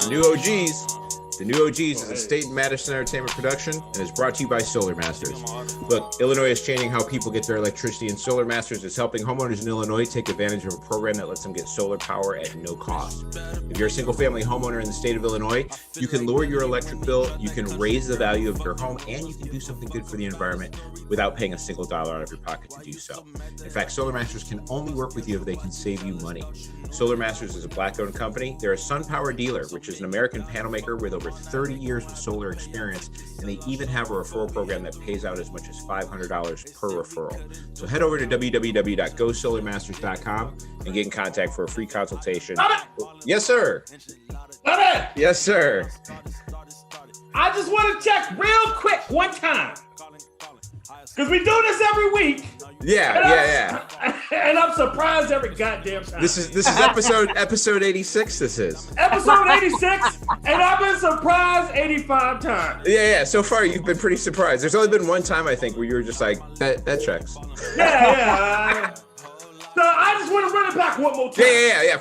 New OGs. The New OGs is a State and Madison Entertainment production and is brought to you by Solar Masters. Look, Illinois is changing how people get their electricity, and Solar Masters is helping homeowners in Illinois take advantage of a program that lets them get solar power at no cost. If you're a single-family homeowner in the state of Illinois, you can lower your electric bill, you can raise the value of your home, and you can do something good for the environment without paying a single dollar out of your pocket to do so. In fact, Solar Masters can only work with you if they can save you money. Solar Masters is a Black-owned company. They're a SunPower dealer, which is an American panel maker with over 30 years of solar experience, and they even have a referral program that pays out as much as $500 per referral. So head over to www.gosolarmasters.com and get in contact for a free consultation. Yes, sir. Yes, sir. I just want to check real quick one time, because we do this every week. Yeah. And I'm surprised every goddamn time. This is episode 86. This is episode 86, and I've been surprised 85 times. Yeah. So far, you've been pretty surprised. There's only been one time, I think, where you were just like, that checks. Yeah. So I just want to run it back one more time. Yeah.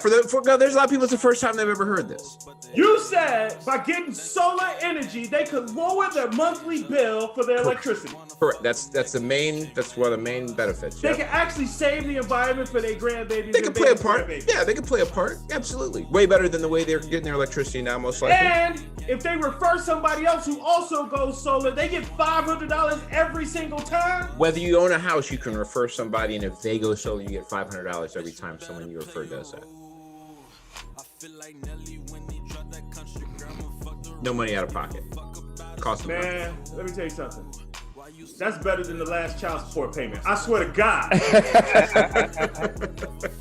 No, there's a lot of people. It's the first time they've ever heard this. You said by getting solar energy, they could lower their monthly bill for their electricity. Correct. That's one of the main benefits. They can actually save the environment for their grandbabies. They can play a part. Yeah, they can play a part. Absolutely. Way better than the way they're getting their electricity now, most likely. And if they refer somebody else who also goes solar, they get $500 every single time. Whether you own a house, you can refer somebody, and if they go solar, you get $500 every time someone you refer does that. No money out of pocket. Cost Man, let me tell you something. That's better than the last child support payment. I swear to God.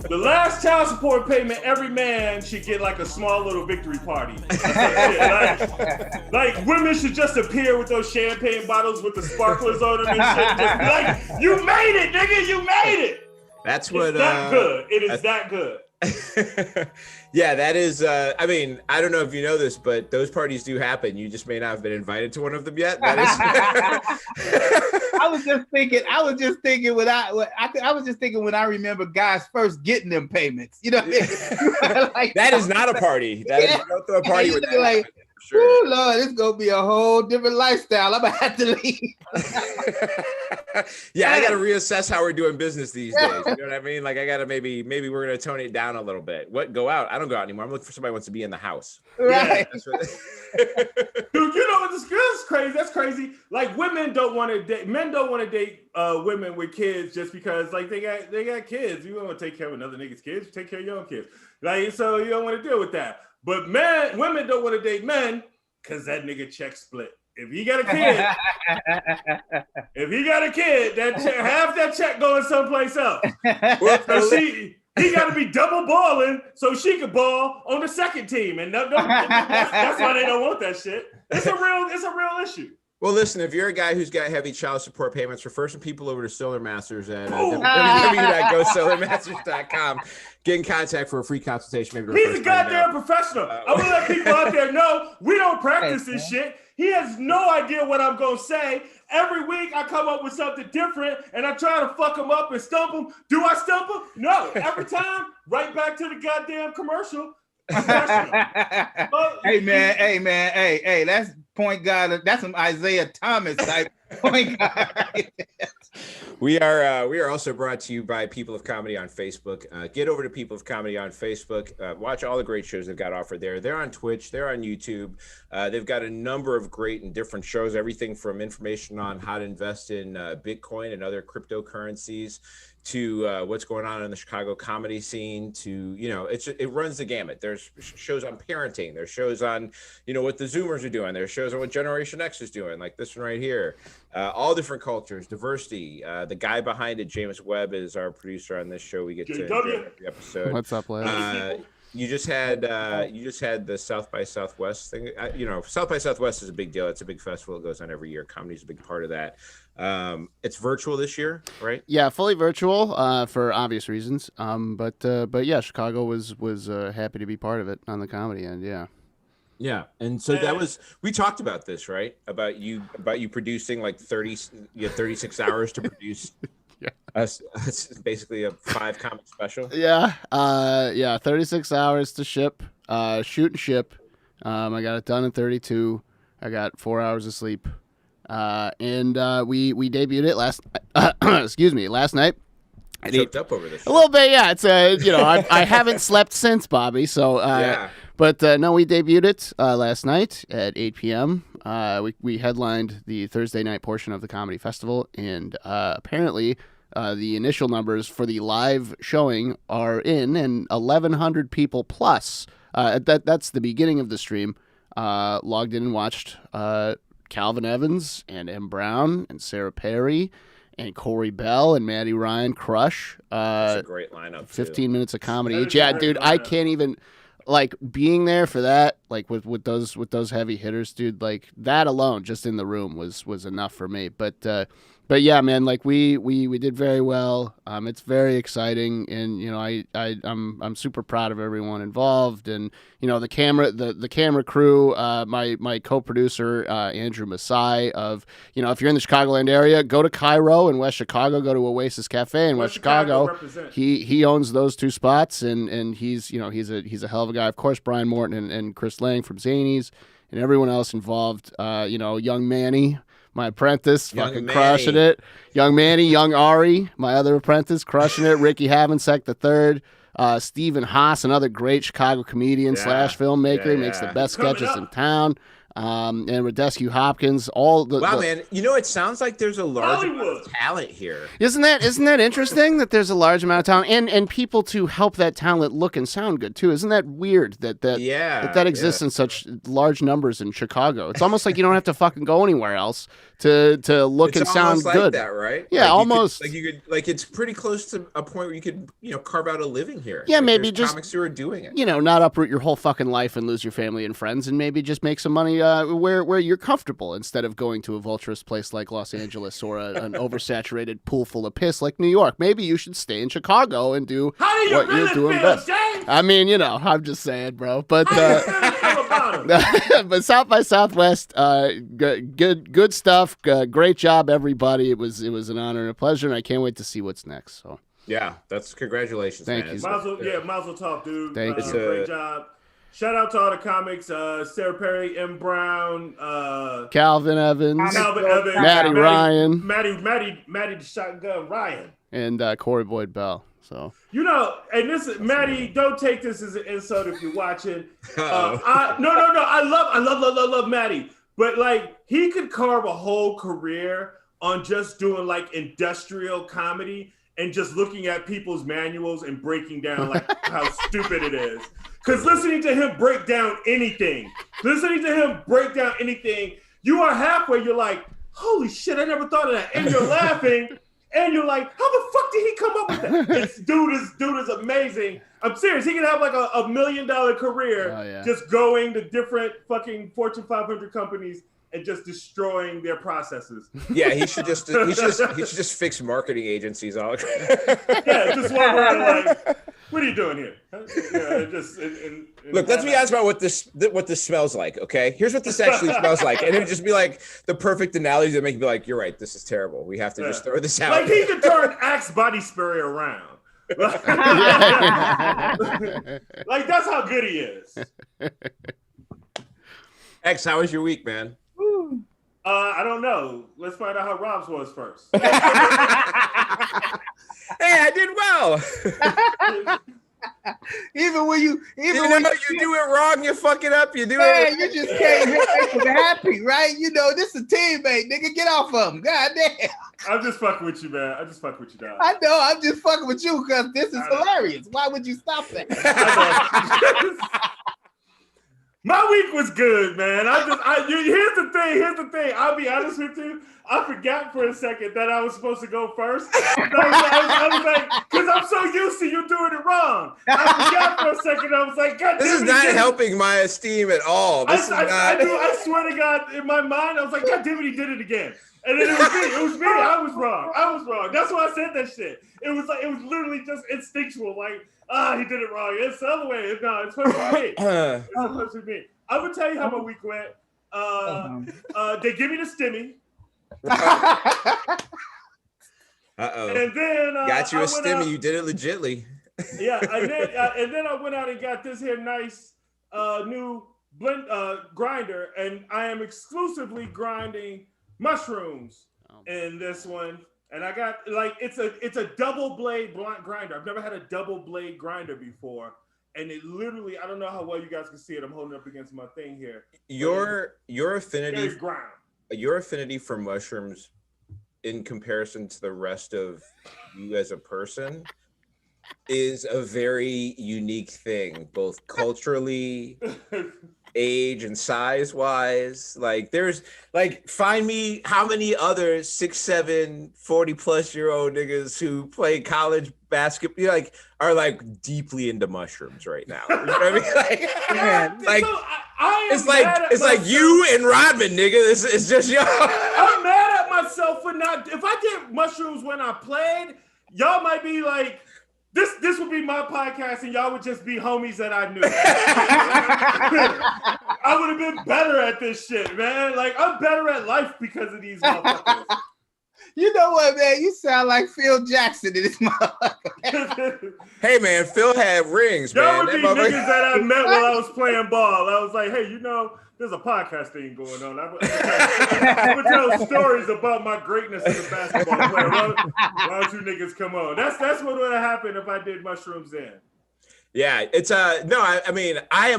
The last child support payment, every man should get like a small little victory party. like women should just appear with those champagne bottles with the sparklers on them and shit. Just be like, you made it, nigga, you made it. That's what. It's that good. It is that good. Yeah, that is. I mean, I don't know if you know this, but those parties do happen. You just may not have been invited to one of them yet. That is. I was just thinking when I remember guys first getting them payments. You know what I mean? Like, that is not a party. That is, you don't throw a party with that. Like, sure. Oh Lord, it's gonna be a whole different lifestyle. I'm gonna have to leave. Yeah, I gotta reassess how we're doing business these days. You know what I mean? Like, I gotta maybe we're gonna tone it down a little bit. What, go out? I don't go out anymore. I'm looking for somebody who wants to be in the house. Right. Yeah, Dude, you know what? This is crazy. That's crazy. Like, women don't want to date. Men don't want to date women with kids just because, like, they got kids. You don't want to take care of another nigga's kids. You take care of your own kids. Like, so you don't want to deal with that. But women don't want to date men because that nigga check split. If he got a kid, half that check going someplace else. So he got to be double balling so she could ball on the second team, and that's why they don't want that shit. It's a real issue. Well, listen, if you're a guy who's got heavy child support payments, refer some people over to Solar Masters at www.gosolarmasters.com. Get in contact for a free consultation. Maybe he's a goddamn professional. I want to let people out there know we don't practice this shit. He has no idea what I'm going to say. Every week I come up with something different and I try to fuck him up and stump him. Do I stump him? No. Every time, right back to the goddamn commercial. Hey, that's point guard. That's some Isaiah Thomas type point guard. We are also brought to you by People of Comedy on Facebook. Get over to People of Comedy on Facebook. Watch all the great shows they've got offered there. They're on Twitch. They're on YouTube. They've got a number of great and different shows, everything from information on how to invest in Bitcoin and other cryptocurrencies to what's going on in the Chicago comedy scene to, it runs the gamut. There's shows on parenting. There's shows on, what the Zoomers are doing. There's shows on what Generation X is doing, like this one right here. All different cultures, diversity. The guy behind it, James Webb, is our producer on this show. We get to enjoy every episode. What's up, Les? You just had the South by Southwest thing. South by Southwest is a big deal. It's a big festival. It goes on every year. Comedy is a big part of that. It's virtual this year, right? Yeah, fully virtual for obvious reasons. But yeah, Chicago was happy to be part of it on the comedy end. Yeah. Yeah, and so we talked about this, right? About you producing like 36 hours to produce. Yeah, it's basically a 5 comic special. Yeah, 36 hours to ship, shoot and ship, I got it done in 32. I got 4 hours of sleep. And we debuted it last last night. I choked up over this. A little bit, yeah. It's I haven't slept since, Bobby. So yeah. But no, we debuted it last night at 8 p.m. We headlined the Thursday night portion of the comedy festival, and apparently the initial numbers for the live showing are in, and 1,100 people plus. That's the beginning of the stream. Logged in and watched Calvin Evans and M. Brown and Sarah Perry and Corey Bell and Maddie Ryan crush. That's a great lineup. 15 minutes of comedy That each. is a Yeah, great dude, lineup. I can't even being there for that. Like with those heavy hitters, dude. Like that alone, just in the room, was enough for me. But yeah, man, like we did very well. It's very exciting, and I'm super proud of everyone involved, and the camera crew, my co-producer Andrew Masai of if you're in the Chicagoland area, go to Cairo in West Chicago, go to Oasis Cafe in West Chicago. Represent. He owns those two spots, and he's a hell of a guy. Of course, Brian Morton and Chris Lang from Zanies, and everyone else involved. Young Manny, my apprentice, Young fucking Manny. crushing it. Young Manny, young Ari, my other apprentice, crushing it. Ricky Havensek the third. Stephen Haas, another great Chicago comedian / filmmaker, Yeah, makes the yeah. best Coming sketches up. in town. And Radescu Hopkins, all the Wow, man. It sounds like there's a large amount Hollywood. of talent here. Isn't that interesting that there's a large amount of talent and people to help that talent look and sound good too? Isn't that weird that exists in such large numbers in Chicago? It's almost like you don't have to fucking go anywhere else to look and sound almost like good. that, right? Yeah, almost. You could it's pretty close to a point where you could carve out a living here. Yeah, Like, maybe there's just- comics who are doing it. Not uproot your whole fucking life and lose your family and friends, and maybe just make some money where you're comfortable instead of going to a vulturous place like Los Angeles or an oversaturated pool full of piss like New York. Maybe you should stay in Chicago and do How do you what really you're doing feel, best. James? I mean, I'm just saying, bro. But How do you really feel about him? but South by Southwest, good stuff. Great job, everybody. It was an honor and a pleasure, and I can't wait to see what's next. So. Yeah, that's congratulations, Thank man. you. Mazel tov, dude. Thank you. Great job. Shout out to all the comics, Sarah Perry, M. Brown, Calvin Evans, Calvin Evans, Maddie Ryan, Maddie the Shotgun Ryan. and Corey Boyd Bell. So And this is Maddie. Don't take this as an insult if you're watching. Uh-oh. I love Maddie, but like he could carve a whole career on just doing like industrial comedy and just looking at people's manuals and breaking down like how stupid it is. Because listening to him break down anything, you are halfway. You're like, holy shit, I never thought of that. And you're laughing. And you're like, how the fuck did he come up with that? Dude is amazing. I'm serious. He can have like a $1 million career just going to different fucking Fortune 500 companies and just destroying their processes. Yeah, he should just fix marketing agencies all. Yeah, just walk around like, what are you doing here? Look, let's be honest about what this smells like, okay? Here's what this actually smells like. And it would just be like the perfect analogy that make you be like, you're right, this is terrible. We have to just throw this out. Like he could turn Axe body spray around. Like that's how good he is. X, how was your week, man? I don't know. Let's find out how Rob's was first. Hey, I did well. Even when you You do it wrong, you fuck it up. You do man, it. you just can't make him happy, right? This is a teammate, nigga. Get off of him. God damn. I'm just fucking with you, man. I just fucking with you, dog. I know. I'm just fucking with you because this is hilarious. Why would you stop that? My week was good, man. Here's the thing. I'll be honest with you. I forgot for a second that I was supposed to go first. I was like, because I'm so used to you doing it wrong. I forgot for a second. I was like, God This damn is not helping my esteem at all. This is not. I swear to God, in my mind, I was like, God damn it, he did it again. And then it was me. I was wrong. That's why I said that shit. It was literally just instinctual. Like, he did it wrong. It's the other way. No, it's supposed to be me. It's supposed to be me. I will tell you how my week went. They give me the stimmy. Uh-oh. And then Got you I a went stimmy. out- You did it legitly. Yeah, and then I went out and got this here nice new grinder, and I am exclusively grinding mushrooms in this one. And I got like it's a double blade blunt grinder. I've never had a double blade grinder before, and it literally, I don't know how well you guys can see it. I'm holding up against my thing here. Your affinity ground. Your affinity for mushrooms in comparison to the rest of you as a person is a very unique thing, both culturally, age and size wise. Like there's like, find me how many other 6'7", 40+ niggas who play college basketball like are like deeply into mushrooms right now. You know what I mean? Like, So it's like you and Rodman, nigga. It's just y'all. I'm mad at myself for not. If I did mushrooms when I played, y'all might be like, this would be my podcast, and y'all would just be homies that I knew. I would have been better at this shit, man. Like, I'm better at life because of these motherfuckers. You know what, man? You sound like Phil Jackson in this motherfucker. Hey, man, Phil had rings, man. Y'all would be niggas that I met while I was playing ball. I was like, hey, you know, there's a podcast thing going on. I'm gonna tell stories about my greatness as a basketball player. Why don't you niggas come on? That's what would have happened if I did mushrooms then. Yeah, it's no, I mean, I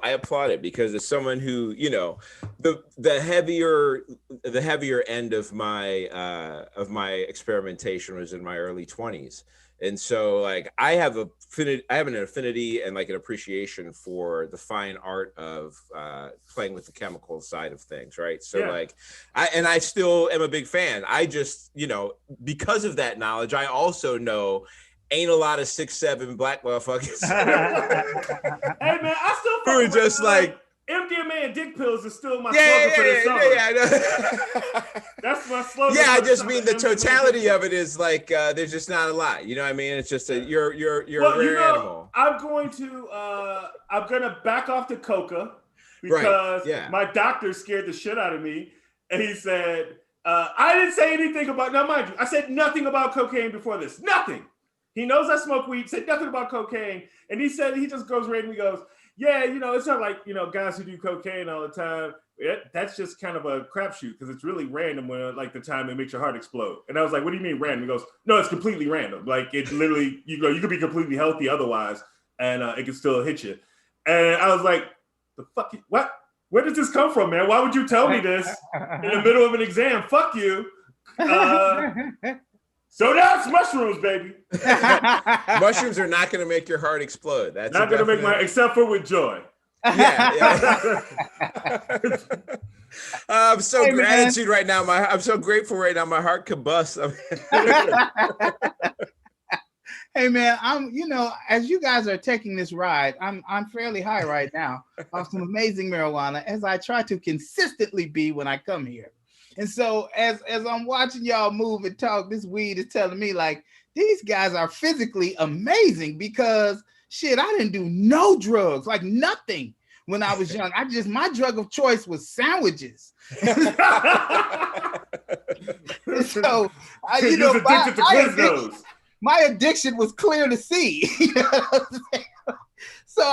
applaud it because as someone who, you know, the heavier end of my experimentation was in my early 20s. And so like I have an affinity and like an appreciation for the fine art of playing with the chemical side of things, right? So like I still am a big fan. I just, you know, because of that knowledge, I also know ain't a lot of 6'7" black motherfuckers. Hey man, I still who are just like MDMA and dick pills is still my slogan for this summer. I know. That's my slogan. Yeah, I just mean the totality of it is like there's just not a lot. You know what I mean? It's just you're a rare animal. I'm gonna back off the coca because my doctor scared the shit out of me, and he said I didn't say anything about. Now, mind you, I said nothing about cocaine before this. Nothing. He knows I smoke weed. Said nothing about cocaine, and he said he just goes right and he goes, yeah, you know, it's not like, you know, guys who do cocaine all the time. That's just kind of a crapshoot because it's really random when like the time it makes your heart explode. And I was like, what do you mean random? He goes, no, it's completely random. Like it literally, you could be completely healthy otherwise, and it can still hit you. And I was like, the fuck, what? Where does this come from, man? Why would you tell me this in the middle of an exam? Fuck you. So now it's mushrooms, baby. Mushrooms are not going to make your heart explode. That's not going to make except for with joy. Yeah. I'm so gratitude right now. I'm so grateful right now. My heart combusts. Hey man, as you guys are taking this ride, I'm fairly high right now on some amazing marijuana, as I try to consistently be when I come here. And so as I'm watching y'all move and talk, this weed is telling me like these guys are physically amazing because shit, I didn't do no drugs, like nothing when I was young. My drug of choice was sandwiches. So my addiction was clear to see. You know what I'm saying? So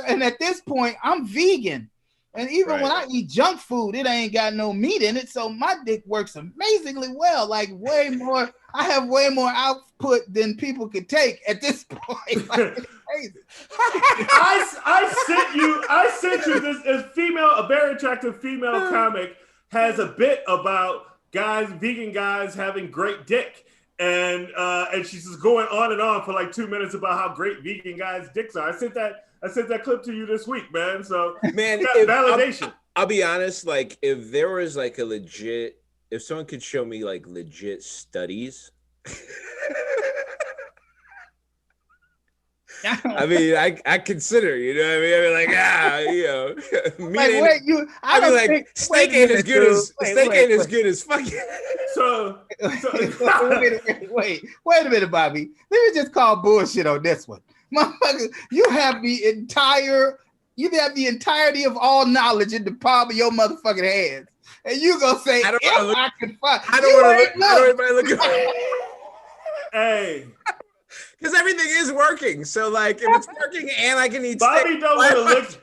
and at this point I'm vegan. And even when I eat junk food, it ain't got no meat in it. So my dick works amazingly well, like way more. I have way more output than people could take at this point. Like, it's crazy. I sent you this a very attractive female comic has a bit about vegan guys having great dick. And she's just going on and on for like 2 minutes about how great vegan guys' dicks are. I sent that clip to you this week, man. So man, validation. I'll be honest, like if there was like if someone could show me like legit studies. I mean, I consider, you know what I mean? I mean, like, you know, steak ain't as good as fucking. So wait a minute, Bobby. Let me just call bullshit on this one. Motherfucker, you have the entirety of all knowledge in the palm of your motherfucking hands. And you gonna say, I don't want to look. Hey. Because everything is working. So like if it's working and I can eat Bobby steak, don't want to look.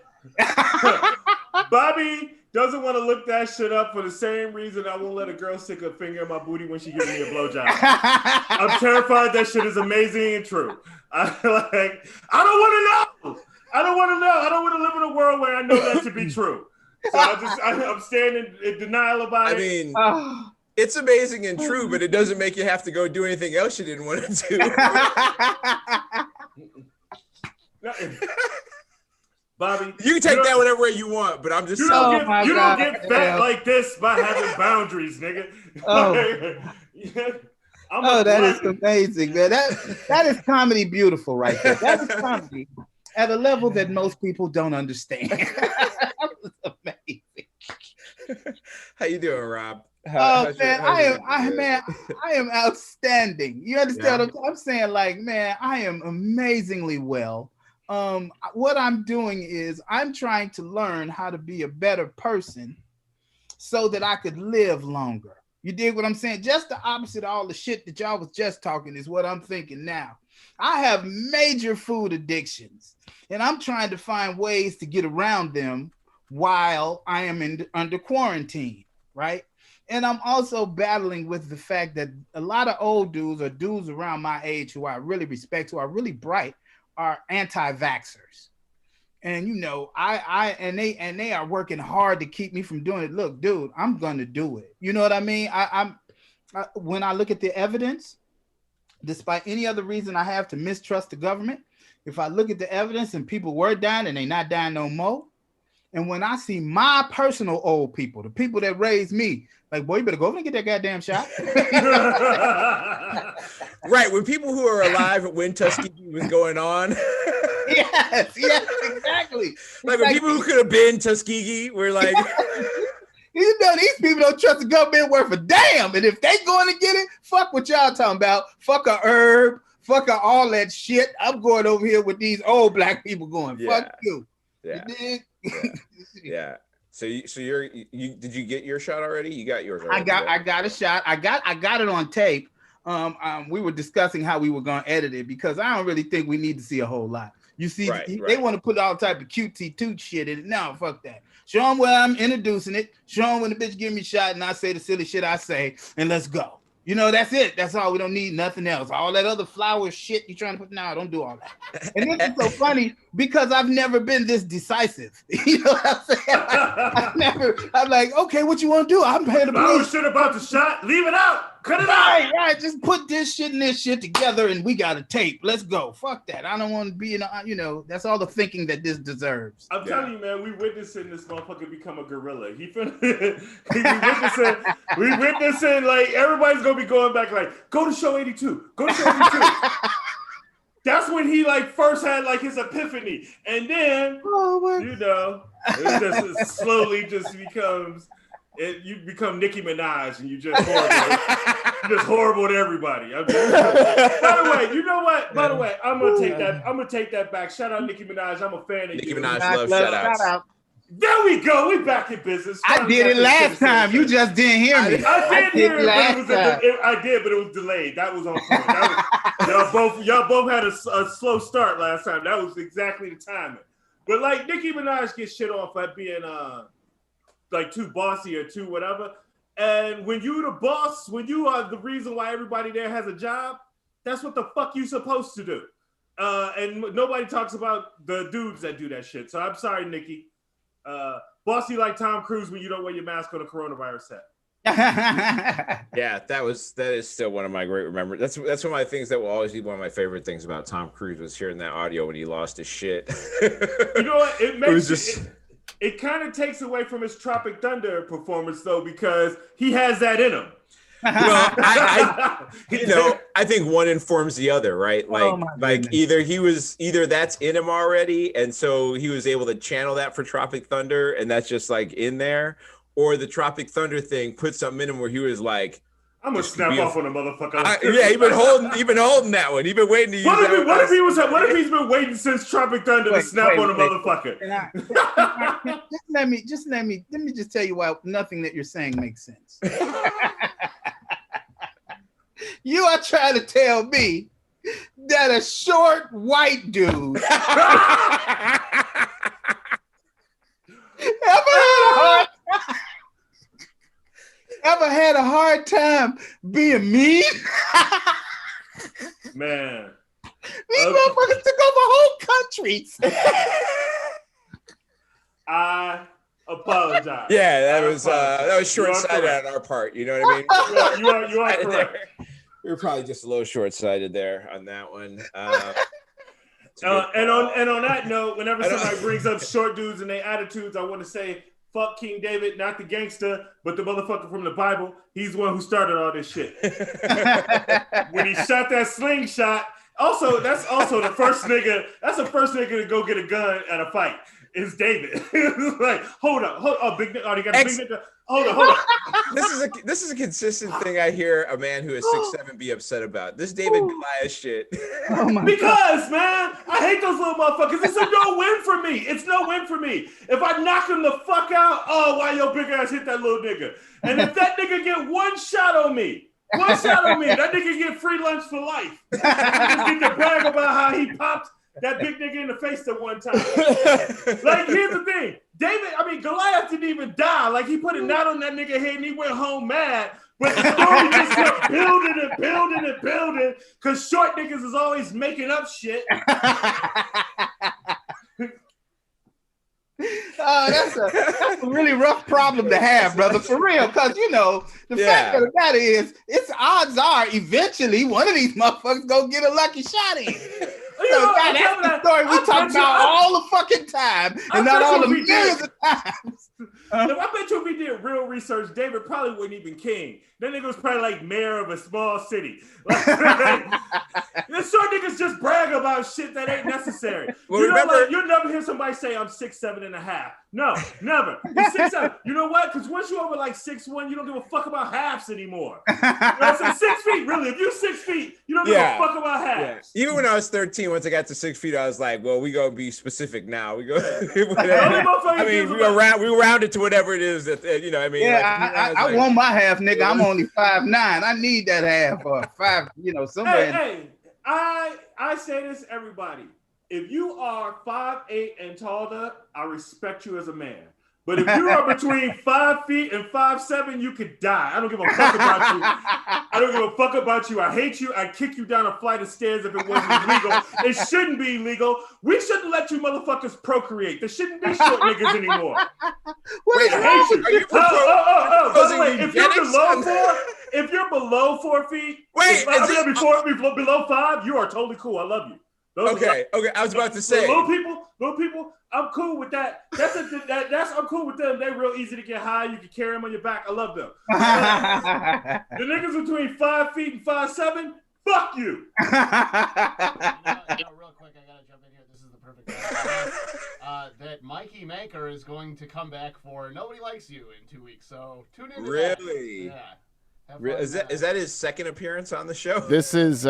Bobby doesn't want to look that shit up for the same reason I won't let a girl stick a finger in my booty when she gives me a blowjob. I'm terrified that shit is amazing and true. I don't want to know. I don't want to know. I don't want to live in a world where I know that to be true. So I'm staying in denial about it. I mean, it's amazing and true, but it doesn't make you have to go do anything else you didn't want to do. Bobby, you can take that whatever way you want, but I'm just you don't get fat like this by having boundaries, nigga. That is amazing, man. That is comedy beautiful right there. That is comedy at a level that most people don't understand. That's amazing. How you doing, Rob? I am outstanding. You understand what I'm saying? Like, man, I am amazingly well. What I'm doing is I'm trying to learn how to be a better person so that I could live longer. You dig what I'm saying? Just the opposite of all the shit that y'all was just talking is what I'm thinking now. I have major food addictions, and I'm trying to find ways to get around them while I am under quarantine, right? And I'm also battling with the fact that a lot of old dudes or dudes around my age who I really respect, who are really bright, are anti-vaxxers. And you know, they are working hard to keep me from doing it. Look, dude, I'm gonna do it. You know what I mean? When I look at the evidence, despite any other reason I have to mistrust the government, if I look at the evidence and people were dying and they not dying no more, and when I see my personal old people, the people that raised me, like, boy, you better go over and get that goddamn shot. Right, when people who are alive when Tuskegee was going on. yes, exactly. Like when people who could have been Tuskegee were like, you know, these people don't trust the government worth a damn. And if they going to get it, fuck what y'all talking about. Fuck a herb, fuck all that shit. I'm going over here with these old black people going, fuck you. Yeah. Yeah. So did you get your shot already? You got yours already. I got a shot. I got it on tape. We were discussing how we were going to edit it because I don't really think we need to see a whole lot. You see, they want to put all type of cutesy shit in it. No, fuck that. Show them where I'm introducing it. Show them when the bitch give me a shot and I say the silly shit I say, and let's go. You know, that's it. That's all. We don't need nothing else. All that other flower shit you trying to put now, don't do all that. And this is so funny because I've never been this decisive. You know what I'm saying? I'm like, okay, what you want to do? I'm paying the police. Shit about the shot. Leave it out. Cut it out. Right. Just put this shit and this shit together and we got a tape. Let's go. Fuck that. I don't want to be in a, you know, that's all the thinking that this deserves. I'm telling you, man, we witnessing this motherfucker become a gorilla. We witnessing like everybody's gonna be going back like, go to show 82. Go to show 82. That's when he like first had like his epiphany. And then you know, it just slowly just becomes you become Nicki Minaj and you just horrible. You're just horrible to everybody. By the way, you know what? By the way, I'm gonna take that back. Shout out Nicki Minaj. I'm a fan of Nicki you. Minaj loves shout outs. There we go. We back in business. I did it last time. You just didn't hear me. I did hear it, I did, but it was delayed. That was on point. Y'all both had a slow start last time. That was exactly the timing. But like Nicki Minaj gets shit on for being like too bossy or too whatever. And when you the boss, when you are the reason why everybody there has a job, that's what the fuck you supposed to do. And nobody talks about the dudes that do that shit. So I'm sorry, Nicki. Bossy like Tom Cruise when you don't wear your mask on a coronavirus set. Yeah, that is still one of my great remembers. That's one of my things that will always be one of my favorite things about Tom Cruise was hearing that audio when he lost his shit. You know what? It kind of takes away from his Tropic Thunder performance though, because he has that in him. Well, I think one informs the other, right? Like either that's in him already, and so he was able to channel that for Tropic Thunder, and that's just like in there, or the Tropic Thunder thing put something in him where he was like, I'm gonna snap off on a motherfucker. You've been holding that one. You've been waiting to use that. What if he's been waiting since Tropic Thunder to snap on a motherfucker? Let me just tell you why nothing that you're saying makes sense. You are trying to tell me that a short white dude ever had a hard time being mean? Man. These motherfuckers took over whole countries. I apologize. Yeah, that was short-sighted on our part. You know what I mean? You are correct. We were probably just a little short-sighted there on that one. And on that note, whenever somebody brings up short dudes and their attitudes, I want to say, fuck King David, not the gangster, but the motherfucker from the Bible. He's the one who started all this shit. When he shot that slingshot. Also, that's also the first nigga. That's the first nigga to go get a gun at a fight. Is David. Like, hold up. Oh, big nigga. Oh, they got a big nigga. Hold up. This is a consistent thing I hear a man who is 6'7" be upset about. This David Goliath shit. Because, man, I hate those little motherfuckers. It's a no win for me. It's no win for me. If I knock him the fuck out, oh, why your big ass hit that little nigga? And if that nigga get one shot on me, that nigga get free lunch for life. Niggas get to brag about how he popped that big nigga in the face that one time. Like, here's the thing. Goliath didn't even die. Like, he put a knot on that nigga head and he went home mad. But the story just kept building because short niggas is always making up shit. That's a really rough problem to have, brother, for real. Because, the fact of the matter is, odds are eventually one of these motherfuckers gonna get a lucky shot in. That's the story we talk about all the fucking time, and not all the millions of times. I bet you if we did real research, David probably wasn't even king. That nigga was probably like mayor of a small city. This short niggas just brag about shit that ain't necessary. Well, you'll never hear somebody say I'm 6'7.5". No, never. You're 6'7". You know what? Because once you're over like 6'1", you don't give a fuck about halves anymore. So 6 feet, really. If you're 6 feet, you don't give a fuck about halves. Yeah. Even when I was 13, once I got to 6 feet, I was like, well, we gonna be specific now. We go. we round it to whatever it is that I want my half, nigga. I'm only 5'9". I need that half or 5. Somewhere. Hey, I say this, everybody. If you are 5'8" and taller, I respect you as a man. But if you are between 5 feet and 5'7", you could die. I don't give a fuck about you. I hate you. I'd kick you down a flight of stairs if it wasn't legal. It shouldn't be legal. We shouldn't let you motherfuckers procreate. There shouldn't be short niggas anymore. Wait, I hate you. By the way, if you're below 4 feet, below 5, you are totally cool. I love you. Okay. I was about to say little people. I'm cool with that. I'm cool with them. They're real easy to get high. You can carry them on your back. I love them. The niggas between 5 feet and 5'7", fuck you. Real quick, I gotta jump in here. This is the perfect time. That Mikey Maker is going to come back for Nobody Likes You in 2 weeks. So tune in. Really? Yeah. Is that his second appearance on the show? This is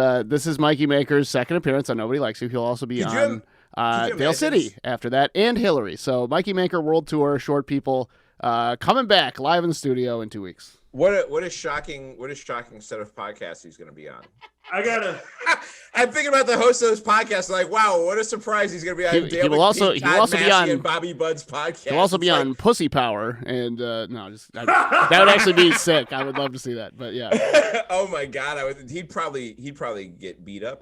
Mikey Maker's second appearance on Nobody Likes You. He'll also be on Dale City after that, and Hillary. So Mikey Maker World Tour, Short People, coming back live in the studio in 2 weeks. What a shocking set of podcasts he's going to be on. I'm thinking about the host of this podcast. Like, wow, what a surprise he's going to be on. He will also be on and Bobby Bud's podcast. He'll also be on Pussy Power, and that would actually be sick. I would love to see that, but yeah. Oh my God, he'd probably get beat up.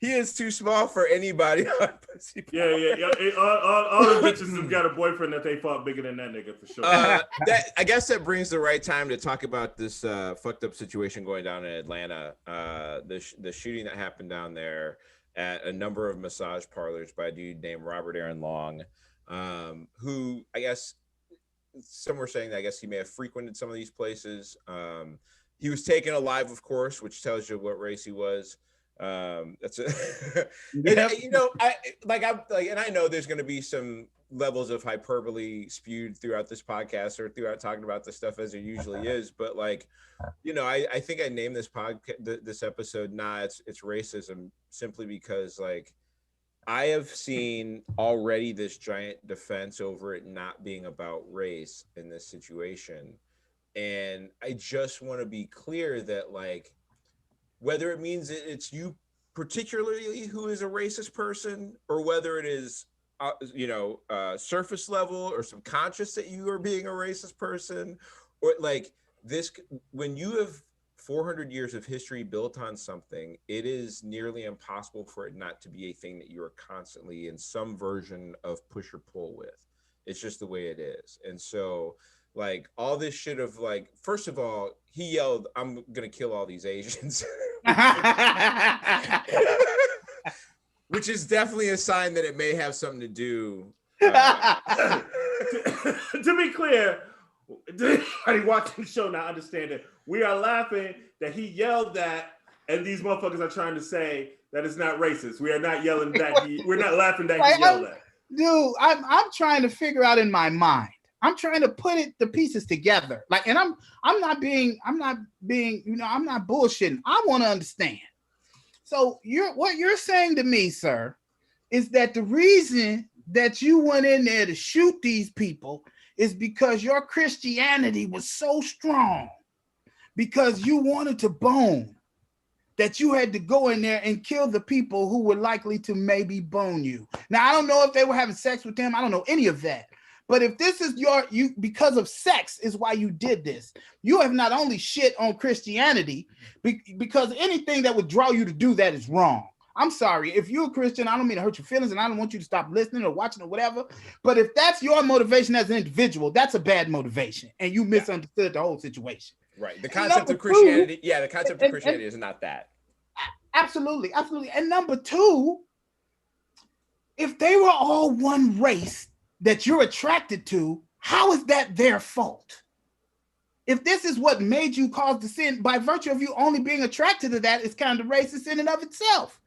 He is too small for anybody on Pussy Power. Yeah. All the bitches have got a boyfriend that they fought bigger than that nigga for sure. I guess that brings the right time to talk about this fucked up situation going down in Atlanta. The shooting that happened down there at a number of massage parlors by a dude named Robert Aaron Long, who I guess some were saying that I guess he may have frequented some of these places. He was taken alive, of course, which tells you what race he was. That's it. And I know there's going to be some levels of hyperbole spewed throughout this podcast or throughout talking about this stuff as it usually is, but I think I named this podcast, this episode, it's racism, simply because I have seen already this giant defense over it not being about race in this situation, and I just want to be clear that whether it means it's you particularly who is a racist person, or whether it is surface level or subconscious that you are being a racist person, or like this. When you have 400 years of history built on something, it is nearly impossible for it not to be a thing that you are constantly in some version of push or pull with. It's just the way it is. And so, like, all this shit of, like, first of all, he yelled, "I'm gonna kill all these Asians." Which is definitely a sign that it may have something to do. To be clear, anybody watching the show now understand it. We are laughing that he yelled that, and these motherfuckers are trying to say that it's not racist. We are not yelling that. We're not laughing that he yelled that. Dude, I'm trying to figure out in my mind. I'm trying to put the pieces together. Like, and I'm not being, I'm not bullshitting. I want to understand. So what you're saying to me, sir, is that the reason that you went in there to shoot these people is because your Christianity was so strong, because you wanted to bone, that you had to go in there and kill the people who were likely to maybe bone you. Now, I don't know if they were having sex with them. I don't know any of that. But if this is you because of sex is why you did this, you have not only shit on Christianity, because anything that would draw you to do that is wrong. I'm sorry. If you're a Christian, I don't mean to hurt your feelings, and I don't want you to stop listening or watching or whatever. But if that's your motivation as an individual, that's a bad motivation, and you misunderstood the whole situation. Right. The concept of Christianity, the concept of Christianity is not that. Absolutely, absolutely. And number two, if they were all one race that you're attracted to, how is that their fault? If this is what made you cause the sin, by virtue of you only being attracted to that, it's kind of racist in and of itself.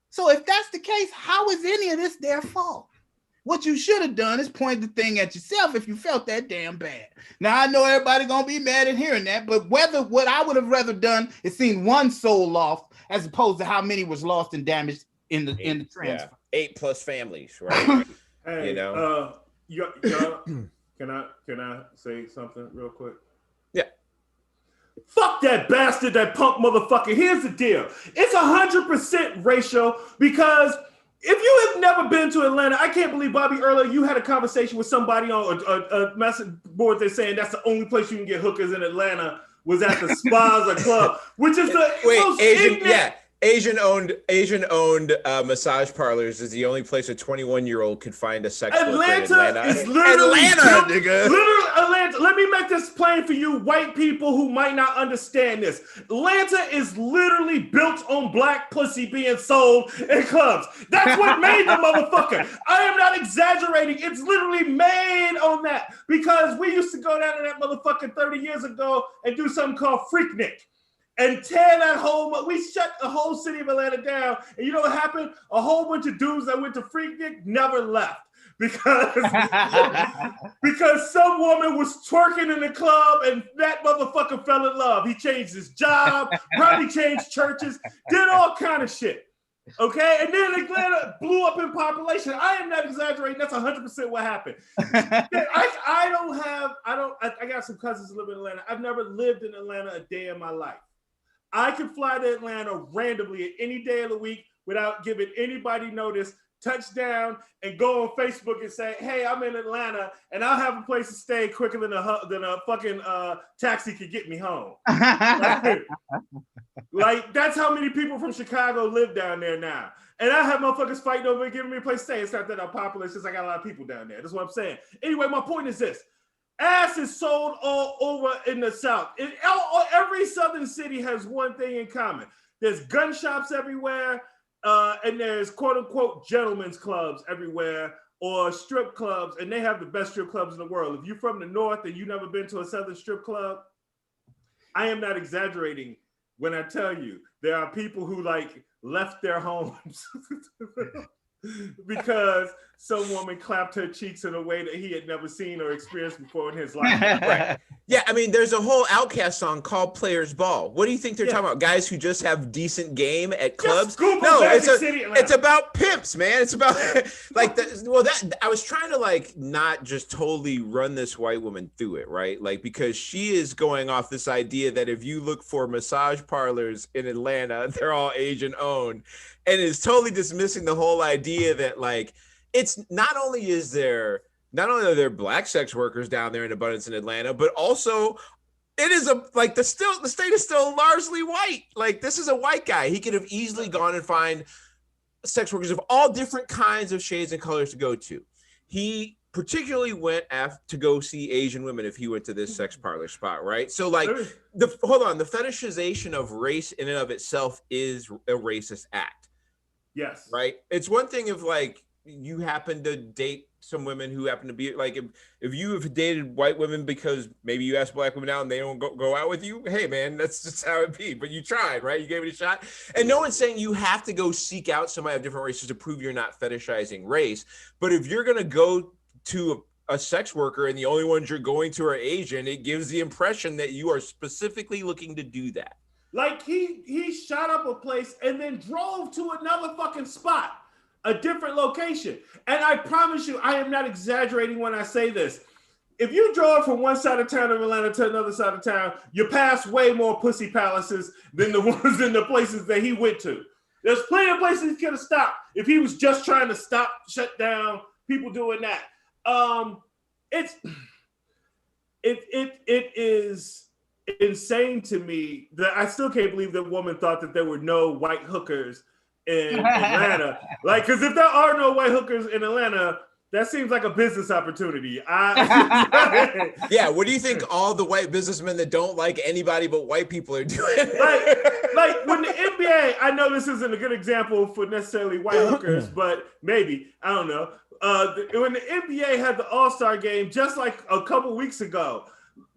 So if that's the case, how is any of this their fault? What you should have done is point the thing at yourself if you felt that damn bad. Now, I know everybody gonna be mad at hearing that, but what I would have rather done is seen one soul lost as opposed to how many was lost and damaged in the transfer. Yeah. 8+ families, right? Hey, you know, can I say something real quick? Yeah. Fuck that bastard, that punk motherfucker. Here's the deal. It's 100% racial, because if you have never been to Atlanta, I can't believe, Bobby, earlier you had a conversation with somebody on a message board. They're saying that's the only place you can get hookers in Atlanta was at the Spas or club, which is the most ignorant. Asian-owned massage parlors is the only place a 21-year-old could find a sex worker in Atlanta. Is literally nigga. Literally, Atlanta. Let me make this plain for you white people who might not understand this. Atlanta is literally built on black pussy being sold in clubs. That's what made the motherfucker. I am not exaggerating. It's literally made on that, because we used to go down to that motherfucker 30 years ago and do something called Freaknik. And tear that whole, we shut the whole city of Atlanta down. And you know what happened? A whole bunch of dudes that went to Freaknik never left, because some woman was twerking in the club and that motherfucker fell in love. He changed his job, probably changed churches, did all kind of shit. Okay, and then Atlanta blew up in population. I am not exaggerating. That's 100% what happened. I got some cousins who live in Atlanta. I've never lived in Atlanta a day in my life. I can fly to Atlanta randomly at any day of the week without giving anybody notice, touchdown, and go on Facebook and say, hey, I'm in Atlanta, and I'll have a place to stay quicker than a fucking taxi could get me home. Like, that's how many people from Chicago live down there now. And I have motherfuckers fighting over giving me a place to stay. It's not that I'm popular, it's just I got a lot of people down there. That's what I'm saying. Anyway, my point is this. Ass is sold all over in the South. Every southern city has one thing in common. There's gun shops everywhere, and there's quote-unquote gentlemen's clubs everywhere, or strip clubs, and they have the best strip clubs in the world. If you're from the North and you've never been to a southern strip club, I am not exaggerating when I tell you there are people who left their homes because some woman clapped her cheeks in a way that he had never seen or experienced before in his life. Right. Yeah, I mean, there's a whole Outkast song called Players Ball. What do you think they're talking about? Guys who just have decent game at clubs? No, it's about pimps, man. It's about I was trying to not just totally run this white woman through it, right? Because she is going off this idea that if you look for massage parlors in Atlanta, they're all Asian owned, and is totally dismissing the whole idea that it's not only are there black sex workers down there in abundance in Atlanta, but also it is the state is still largely white. Like, this is a white guy. He could have easily gone and find sex workers of all different kinds of shades and colors to go to. He particularly went to go see Asian women if he went to this sex parlor spot, right? So like the fetishization of race in and of itself is a racist act. Yes. Right? It's one thing if like you happen to date some women who happen to be like, if you have dated white women because maybe you ask black women out and they don't go out with you, hey man, that's just how it be. But you tried, right? You gave it a shot. And no one's saying you have to go seek out somebody of different races to prove you're not fetishizing race. But if you're gonna go to a sex worker and the only ones you're going to are Asian, it gives the impression that you are specifically looking to do that. Like he shot up a place and then drove to another fucking spot, a different location. And I promise you, I am not exaggerating when I say this. If you drove from one side of town of Atlanta to another side of town, you pass way more pussy palaces than the ones in the places that he went to. There's plenty of places he could have stopped if he was just trying to shut down people doing that. It is insane to me that I still can't believe that woman thought that there were no white hookers in Atlanta. Like, because if there are no white hookers in Atlanta, that seems like a business opportunity. Yeah, what do you think all the white businessmen that don't like anybody but white people are doing? like when the NBA, I know this isn't a good example for necessarily white hookers, but maybe, I don't know. When the NBA had the All-Star game just like a couple weeks ago,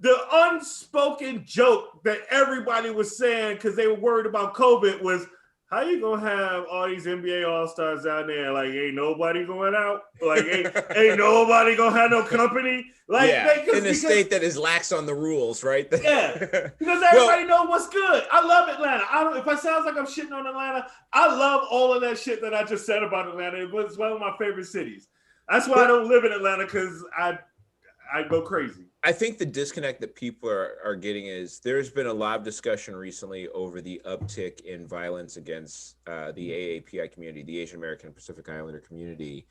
the unspoken joke that everybody was saying because they were worried about COVID was, how you gonna have all these NBA All-Stars out there? Like, ain't nobody going out? Like, ain't nobody gonna have no company? Like, yeah, in a state that is lax on the rules, right? Yeah, because everybody knows what's good. I love Atlanta. If I sounds like I'm shitting on Atlanta, I love all of that shit that I just said about Atlanta. It was one of my favorite cities. That's why I don't live in Atlanta, because I go crazy. I think the disconnect that people are getting is there's been a lot of discussion recently over the uptick in violence against the AAPI community, the Asian American Pacific Islander community.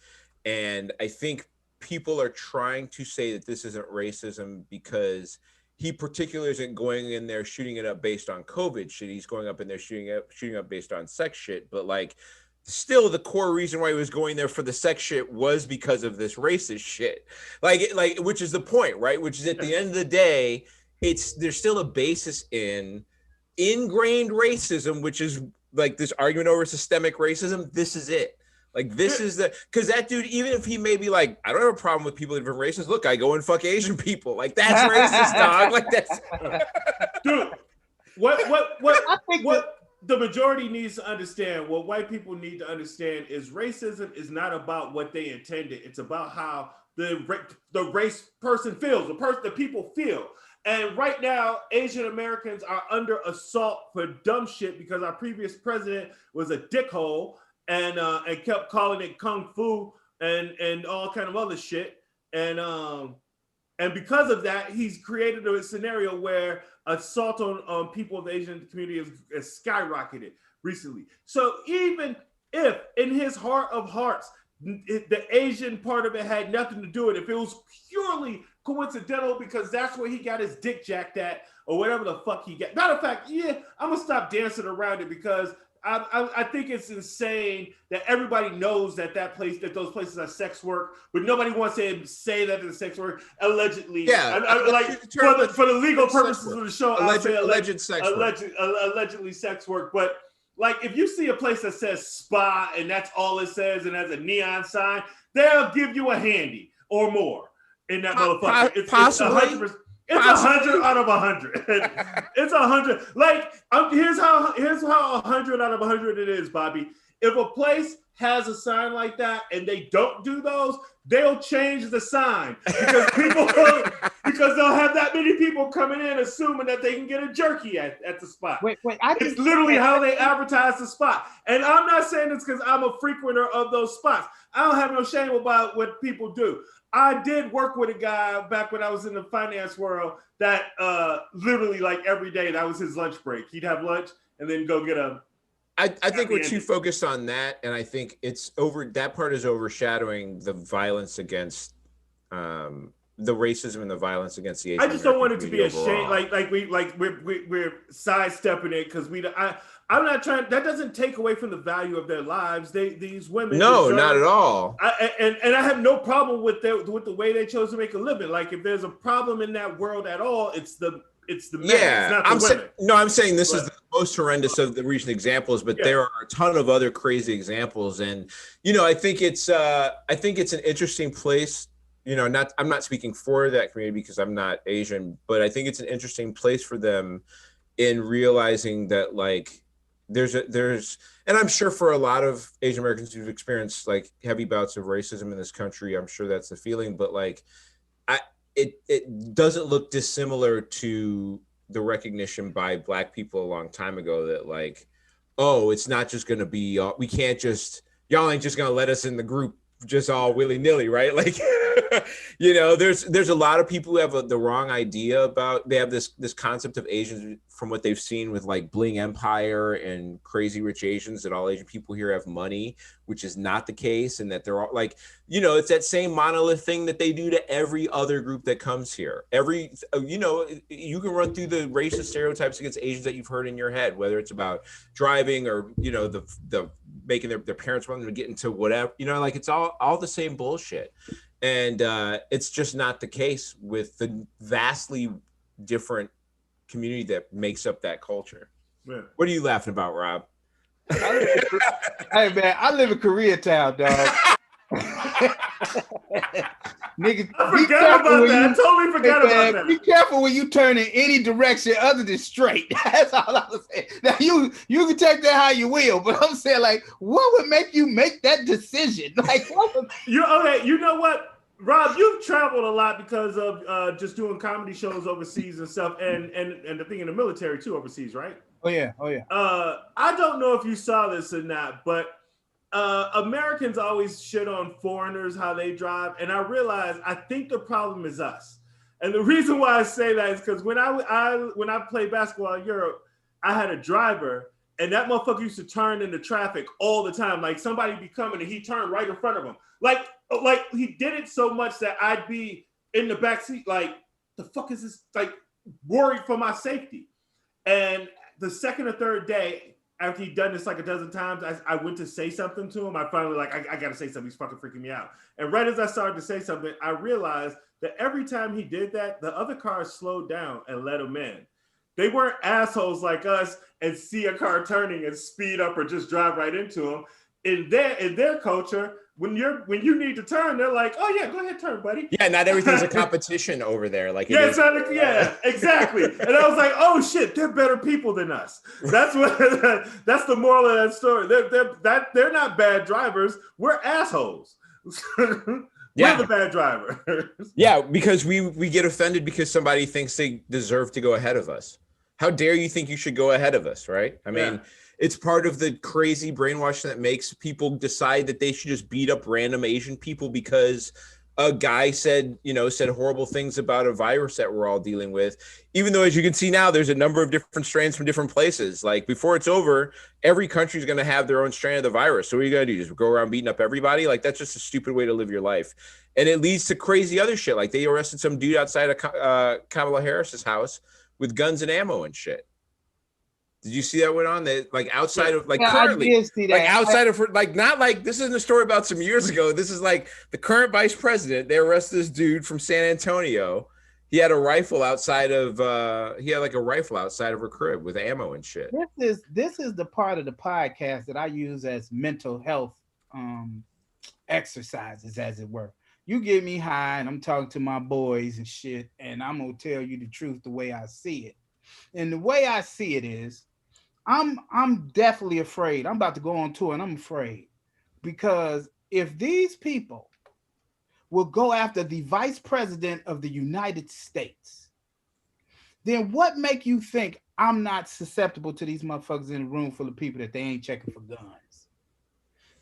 And I think people are trying to say that this isn't racism because he particularly isn't going in there shooting it up based on COVID shit. He's going up in there shooting up based on sex shit. But like, still the core reason why he was going there for the sex shit was because of this racist shit. Like, which is the point, right? Which is at the end of the day, there's still a basis in ingrained racism, which is like this argument over systemic racism. This is it. Like, this is because that dude, even if he may be like, I don't have a problem with people of different races. Look, I go and fuck Asian people. Like, that's racist, dog. Like, that's dude. What the majority needs to understand, what white people need to understand, is racism is not about what they intended. It's about how the race person feels, the people feel. And right now, Asian Americans are under assault for dumb shit because our previous president was a dickhole and kept calling it kung fu and all kind of other shit. And because of that, he's created a scenario where assault on people of the Asian community has skyrocketed recently. So even if in his heart of hearts, the Asian part of it had nothing to do with it, if it was purely coincidental because that's where he got his dick jacked at or whatever the fuck he got. Matter of fact, yeah, I'm gonna stop dancing around it because I think it's insane that everybody knows that those places are sex work, but nobody wants to say that it's sex work. Allegedly, yeah. For the legal purposes of the show, alleged sex work. Allegedly sex work. But like, if you see a place that says spa and that's all it says and has a neon sign, they'll give you a handy or more in that motherfucker. It's 100%. It's 100 out of 100. It's 100. Like, here's how 100 out of 100 it is, Bobby. If a place has a sign like that and they don't do those, they'll change the sign because because they'll have that many people coming in assuming that they can get a jerky at the spot. Wait, it's literally how they advertise the spot. And I'm not saying this because I'm a frequenter of those spots. I don't have no shame about what people do. I did work with a guy back when I was in the finance world that literally like every day, that was his lunch break. He'd have lunch and then go get a I think we're too focused on that, and I think that part is overshadowing the violence against the racism and the violence against the Asian I just don't want it to be a overall. shame. We're sidestepping it because I'm not trying. That doesn't take away from the value of their lives. These women. No, not at all. And I have no problem with the way they chose to make a living. Like if there's a problem in that world at all, it's the men. Yeah, it's not the women. I'm saying this is the most horrendous of the recent examples, but there are a ton of other crazy examples, and I think it's an interesting place. I'm not speaking for that community because I'm not Asian, but I think it's an interesting place for them in realizing that like there's and I'm sure for a lot of Asian Americans who've experienced like heavy bouts of racism in this country, I'm sure that's the feeling, but like it doesn't look dissimilar to the recognition by Black people a long time ago that like, oh, it's not just going to be, y'all ain't just going to let us in the group just all willy-nilly, right? Like, there's a lot of people who have the wrong idea about, they have this concept of Asians from what they've seen with like Bling Empire and Crazy Rich Asians, that all Asian people here have money, which is not the case. And that they're all like, it's that same monolith thing that they do to every other group that comes here. You can run through the racist stereotypes against Asians that you've heard in your head, whether it's about driving or, the making their parents want them to get into whatever, like it's all the same bullshit. And it's just not the case with the vastly different community that makes up that culture. Yeah. What are you laughing about, Rob? Hey man, I live in Koreatown, dog. Nigga, I forgot about that. I totally forgot about that. Be careful when you turn in any direction other than straight. That's all I was saying. Now you can take that how you will, but I'm saying like, what would make you make that decision? Like, you know what? Rob, you've traveled a lot because of just doing comedy shows overseas and stuff, and the thing in the military too overseas, right? Oh yeah. I don't know if you saw this or not, but Americans always shit on foreigners how they drive, and I realize I think the problem is us. And the reason why I say that is because when I played basketball in Europe, I had a driver, and that motherfucker used to turn into traffic all the time. Like somebody be coming and he turned right in front of him. Like he did it so much that I'd be in the back seat like, the fuck is this? Like worried for my safety. And the second or third day after he'd done this like a dozen times, I went to say something to him. I finally I got to say something. He's fucking freaking me out. And right as I started to say something, I realized that every time he did that, the other cars slowed down and let him in. They weren't assholes like us and see a car turning and speed up or just drive right into them. In their culture, when you need to turn, they're like, oh yeah, go ahead, turn, buddy. Yeah, not everything's a competition over there. Like exactly. And I was like, oh shit, they're better people than us. That's that's the moral of that story. They're not bad drivers. We're assholes. We're the bad drivers. Yeah, because we get offended because somebody thinks they deserve to go ahead of us. How dare you think you should go ahead of us, right? I mean, it's part of the crazy brainwashing that makes people decide that they should just beat up random Asian people because a guy said horrible things about a virus that we're all dealing with. Even though, as you can see now, there's a number of different strains from different places. Like before it's over, every country is going to have their own strain of the virus. So what are you going to do? Just go around beating up everybody? Like that's just a stupid way to live your life. And it leads to crazy other shit. Like they arrested some dude outside of Kamala Harris's house with guns and ammo and shit. Did you see that went on? That like outside of like currently, like outside of like not like this isn't a story about some years ago. This is like the current vice president. They arrested this dude from San Antonio. He had a rifle outside of her crib with ammo and shit. This is the part of the podcast that I use as mental health exercises, as it were. You get me high and I'm talking to my boys and shit, and I'm gonna tell you the truth the way I see it. And the way I see it is, I'm definitely afraid. I'm about to go on tour and I'm afraid because if these people will go after the vice president of the United States, then what make you think I'm not susceptible to these motherfuckers in a room full of people that they ain't checking for guns?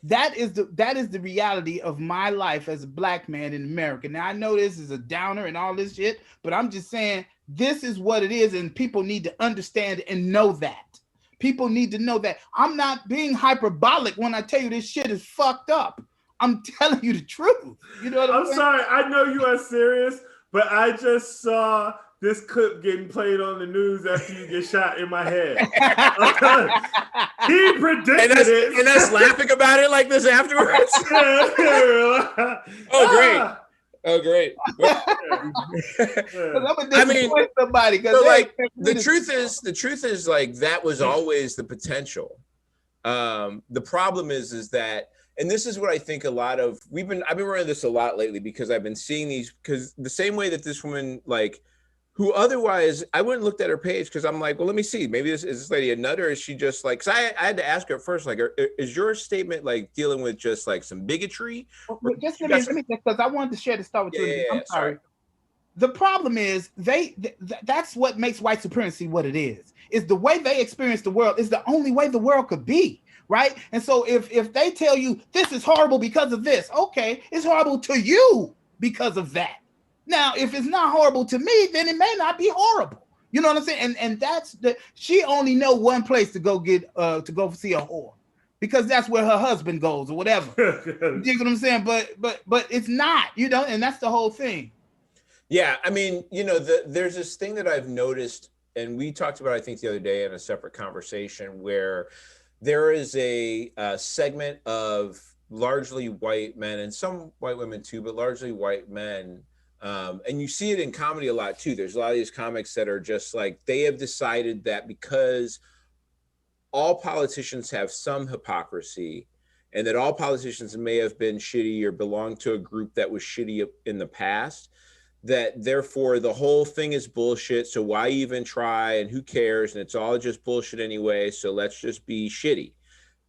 That is the reality of my life as a black man in America. Now I know this is a downer and all this shit, but I'm just saying this is what it is, and people need to understand and know that. people need to know that I'm not being hyperbolic when I tell you this shit is fucked up. I'm telling you the truth. You know what I'm saying? sorry. I know you are serious, but I just saw this clip getting played on the news after you get shot in my head. He predicted it. And us laughing about it like this afterwards. Oh, great. I mean, somebody, so like the truth is like that was always the potential. The problem is that, and this is what I think a lot of I've been running this a lot lately because I've been seeing these, because the same way that this woman, like, who otherwise I wouldn't looked at her page because I'm like, well, let me see, maybe this lady a nut, or is she just like, because I had to ask her at first, like, is your statement like dealing with just like some bigotry? Well, just let me because I wanted to share the story with you. Yeah, I'm sorry. The problem is that's what makes white supremacy what it is the way they experience the world is the only way the world could be, right? And so if they tell you this is horrible because of this, okay, it's horrible to you because of that. Now, if it's not horrible to me, then it may not be horrible. You know what I'm saying? And that's she only know one place to go get to go see a whore, because that's where her husband goes or whatever. You know what I'm saying? But it's not, you know, and that's the whole thing. Yeah, I mean, you know, there's this thing that I've noticed, and we talked about, I think, the other day in a separate conversation, where there is a segment of largely white men and some white women too, but largely white men. And you see it in comedy a lot too. There's a lot of these comics that are just like, they have decided that because all politicians have some hypocrisy, and that all politicians may have been shitty or belong to a group that was shitty in the past, that therefore the whole thing is bullshit. So why even try, and who cares? And it's all just bullshit anyway. So let's just be shitty.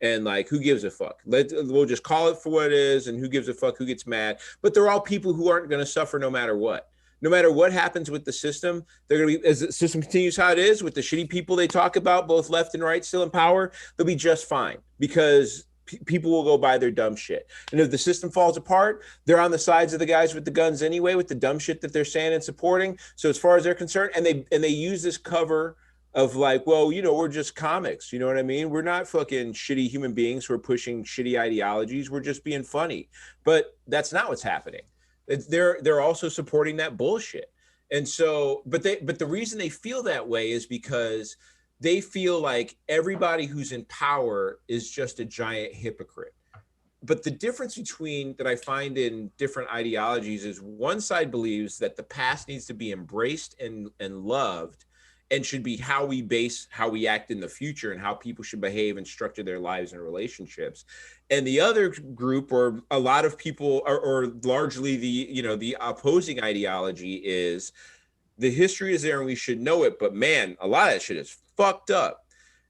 And like, who gives a fuck? We'll just call it for what it is, and who gives a fuck? Who gets mad? But they're all people who aren't going to suffer no matter what. No matter what happens with the system, they're going to be, as the system continues how it is, with the shitty people they talk about, both left and right, still in power, they'll be just fine, because people will go buy their dumb shit. And if the system falls apart, they're on the sides of the guys with the guns anyway, with the dumb shit that they're saying and supporting. So as far as they're concerned, and they use this cover of like, well, you know, we're just comics. You know what I mean? We're not fucking shitty human beings who are pushing shitty ideologies. We're just being funny. But that's not what's happening. They're also supporting that bullshit. And so, but the reason they feel that way is because they feel like everybody who's in power is just a giant hypocrite. But the difference between that I find in different ideologies is one side believes that the past needs to be embraced and loved, and should be how we act in the future, and how people should behave and structure their lives and relationships. And the other group, or a lot of people, or largely the opposing ideology, is the history is there and we should know it, but man, a lot of that shit is fucked up.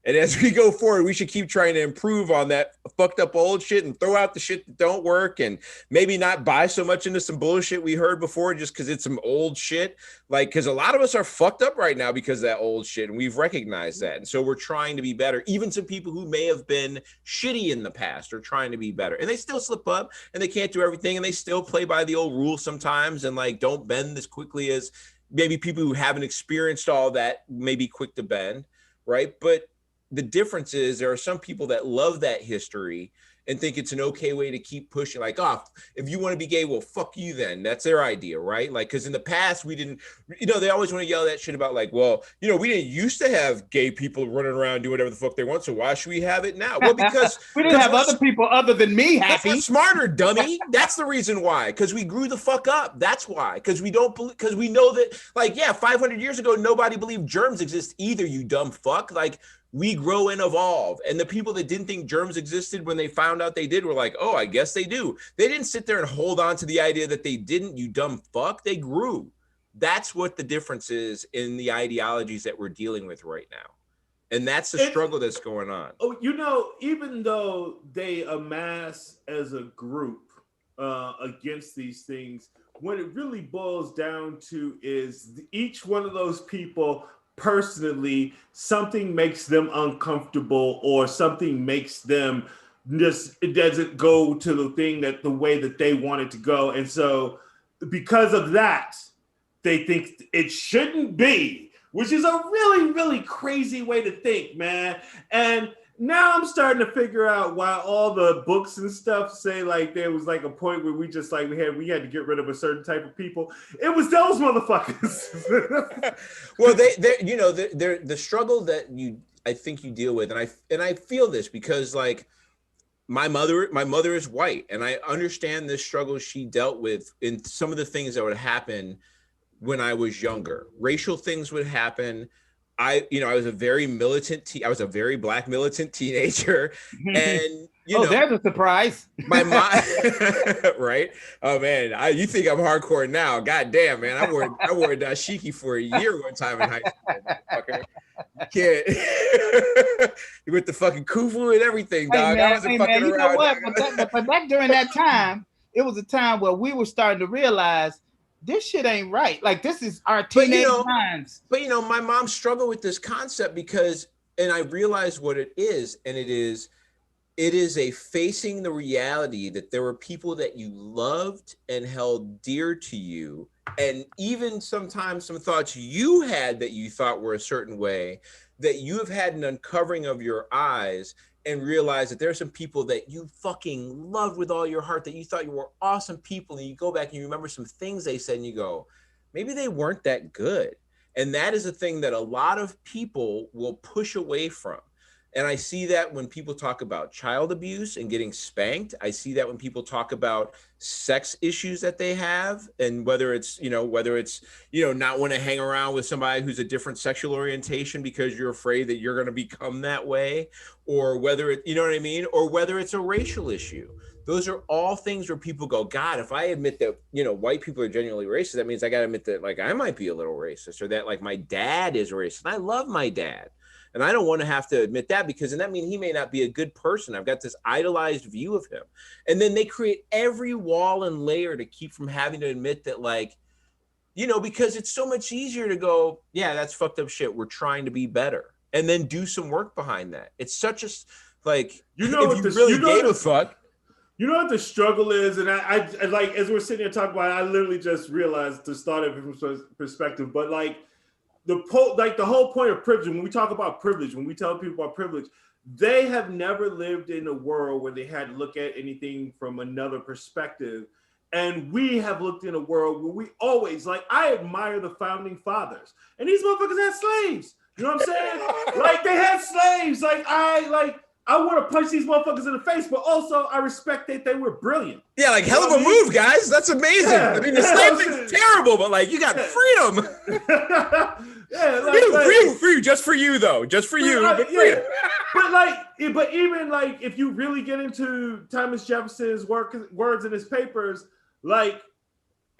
And as we go forward, we should keep trying to improve on that fucked up old shit and throw out the shit that don't work, and maybe not buy so much into some bullshit we heard before just because it's some old shit. Like, because a lot of us are fucked up right now because of that old shit, and we've recognized that. And so we're trying to be better. Even some people who may have been shitty in the past are trying to be better. And they still slip up, and they can't do everything, and they still play by the old rules sometimes, and like don't bend as quickly as maybe people who haven't experienced all that may be quick to bend, right? But the difference is there are some people that love that history and think it's an okay way to keep pushing, like, oh, if you want to be gay, well, fuck you then. That's their idea, right? Like, because in the past, we didn't, they always want to yell that shit about, like, well, we didn't used to have gay people running around doing whatever the fuck they want, so why should we have it now? Well, because we didn't have other people other than me happy. We're smarter, dummy. That's the reason why, because we grew the fuck up. That's why, because we know that, like, yeah, 500 years ago, nobody believed germs exist either, you dumb fuck. Like, we grow and evolve. And the people that didn't think germs existed when they found out they did were like, oh, I guess they do. They didn't sit there and hold on to the idea that they didn't, you dumb fuck. They grew. That's what the difference is in the ideologies that we're dealing with right now. And that's the struggle that's going on. Oh, even though they amass as a group against these things, what it really boils down to is each one of those people personally, something makes them uncomfortable, or something makes them it doesn't go to the way that they want it to go. And so because of that, they think it shouldn't be which is a really, really crazy way to think, man. And now I'm starting to figure out why all the books and stuff say like there was like a point where we just like we had to get rid of a certain type of people. It was those motherfuckers. Well, they you know, they're the struggle that I think you deal with, and I feel this because like my mother is white, and I understand the struggle she dealt with in some of the things that would happen when I was younger. Racial things would happen. I was a very I was a very black militant teenager, and there's a surprise. My mom, right? Oh man, you think I'm hardcore now? God damn, man, I wore a dashiki for a year one time in high school, motherfucker. Kid, with the fucking kufu and everything, dog. I wasn't fucking around. You know what? But back during that time, it was a time where we were starting to realize this shit ain't right. Like, this is our teenage minds. But my mom struggled with this concept and I realized what it is, and it is a facing the reality that there were people that you loved and held dear to you, and even sometimes some thoughts you had that you thought were a certain way, that you have had an uncovering of your eyes and realize that there are some people that you fucking loved with all your heart, that you thought you were awesome people, and you go back and you remember some things they said and you go, maybe they weren't that good. And that is a thing that a lot of people will push away from. And I see that when people talk about child abuse and getting spanked. I see that when people talk about sex issues that they have, and whether it's not want to hang around with somebody who's a different sexual orientation because you're afraid that you're going to become that way, or whether it, you know what I mean? Or whether it's a racial issue. Those are all things where people go, God, if I admit that, white people are genuinely racist, that means I got to admit that like I might be a little racist, or that like my dad is racist. And I love my dad. And I don't want to have to admit that, because then that means he may not be a good person. I've got this idolized view of him. And then they create every wall and layer to keep from having to admit that, like, because it's so much easier to go, yeah, that's fucked up shit. We're trying to be better. And then do some work behind that. It's such a, like, if you really gave a fuck. You know what the struggle is? And I like, as we're sitting here talking about it, I literally just realized to start it from perspective, but like, the whole point of privilege, when we talk about privilege, when we tell people about privilege, they have never lived in a world where they had to look at anything from another perspective. And we have looked in a world where we always, like, I admire the founding fathers. And these motherfuckers had slaves. You know what I'm saying? Like, they had slaves. I want to punch these motherfuckers in the face, but also I respect that they were brilliant. Yeah, like, hell of a move, guys. That's amazing. Yeah, I mean, the slave thing's terrible, but like, you got freedom. Yeah, free, just for you, though. Just for you, but freedom. But even like, if you really get into Thomas Jefferson's words in his papers, like,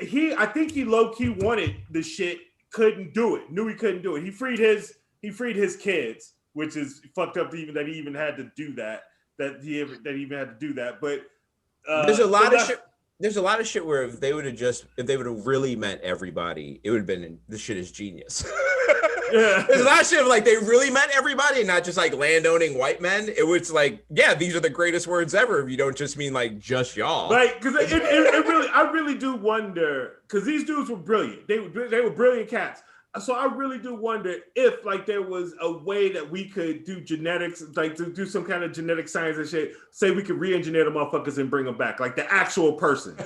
I think he low-key wanted the shit, couldn't do it, knew he couldn't do it. He freed his kids, which is fucked up that he even had to do that. But there's a lot of shit. There's a lot of shit where if they would have really met everybody, it would have been, this shit is genius. Yeah. There's a lot of shit of like, they really met everybody, and not just like landowning white men. It was like, yeah, these are the greatest words ever. If you don't just mean like just y'all. Like, because I really do wonder, because these dudes were brilliant. They were brilliant cats. So I really do wonder if like there was a way that we could do genetics, like to do some kind of genetic science and shit, say we could re-engineer the motherfuckers and bring them back, like the actual person,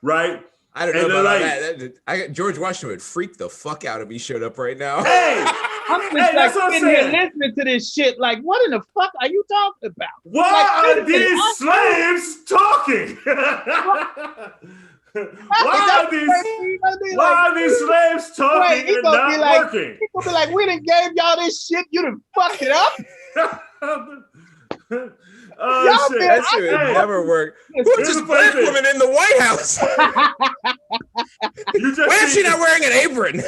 right? I don't know about that. George Washington would freak the fuck out if he showed up right now. Hey! I'm just like sitting here listening to this shit. Like, what in the fuck are you talking about? Why are these slaves talking? Why are these slaves talking and not working? People be like, we done gave y'all this shit, you done fucked it up. Oh shit, that shit would never work. Who's this black woman in the White House? Why is she not wearing an apron?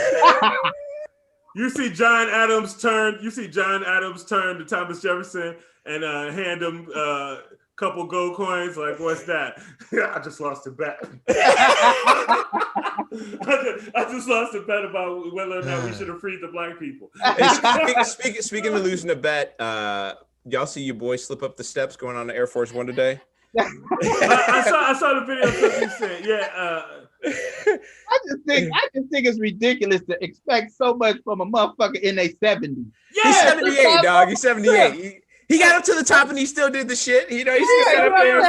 You see John Adams turn to Thomas Jefferson and hand him couple gold coins, like, what's that? I just lost a bet. I just lost a bet about whether or not we should have freed the black people. Speaking of losing a bet, y'all see your boy slip up the steps going on to Air Force One today? I saw the video clip you said. Yeah. I just think it's ridiculous to expect so much from a motherfucker in their 70s. He's 78, dog. He's 78. He got up to the top and he still did the shit. You know, he still got up there.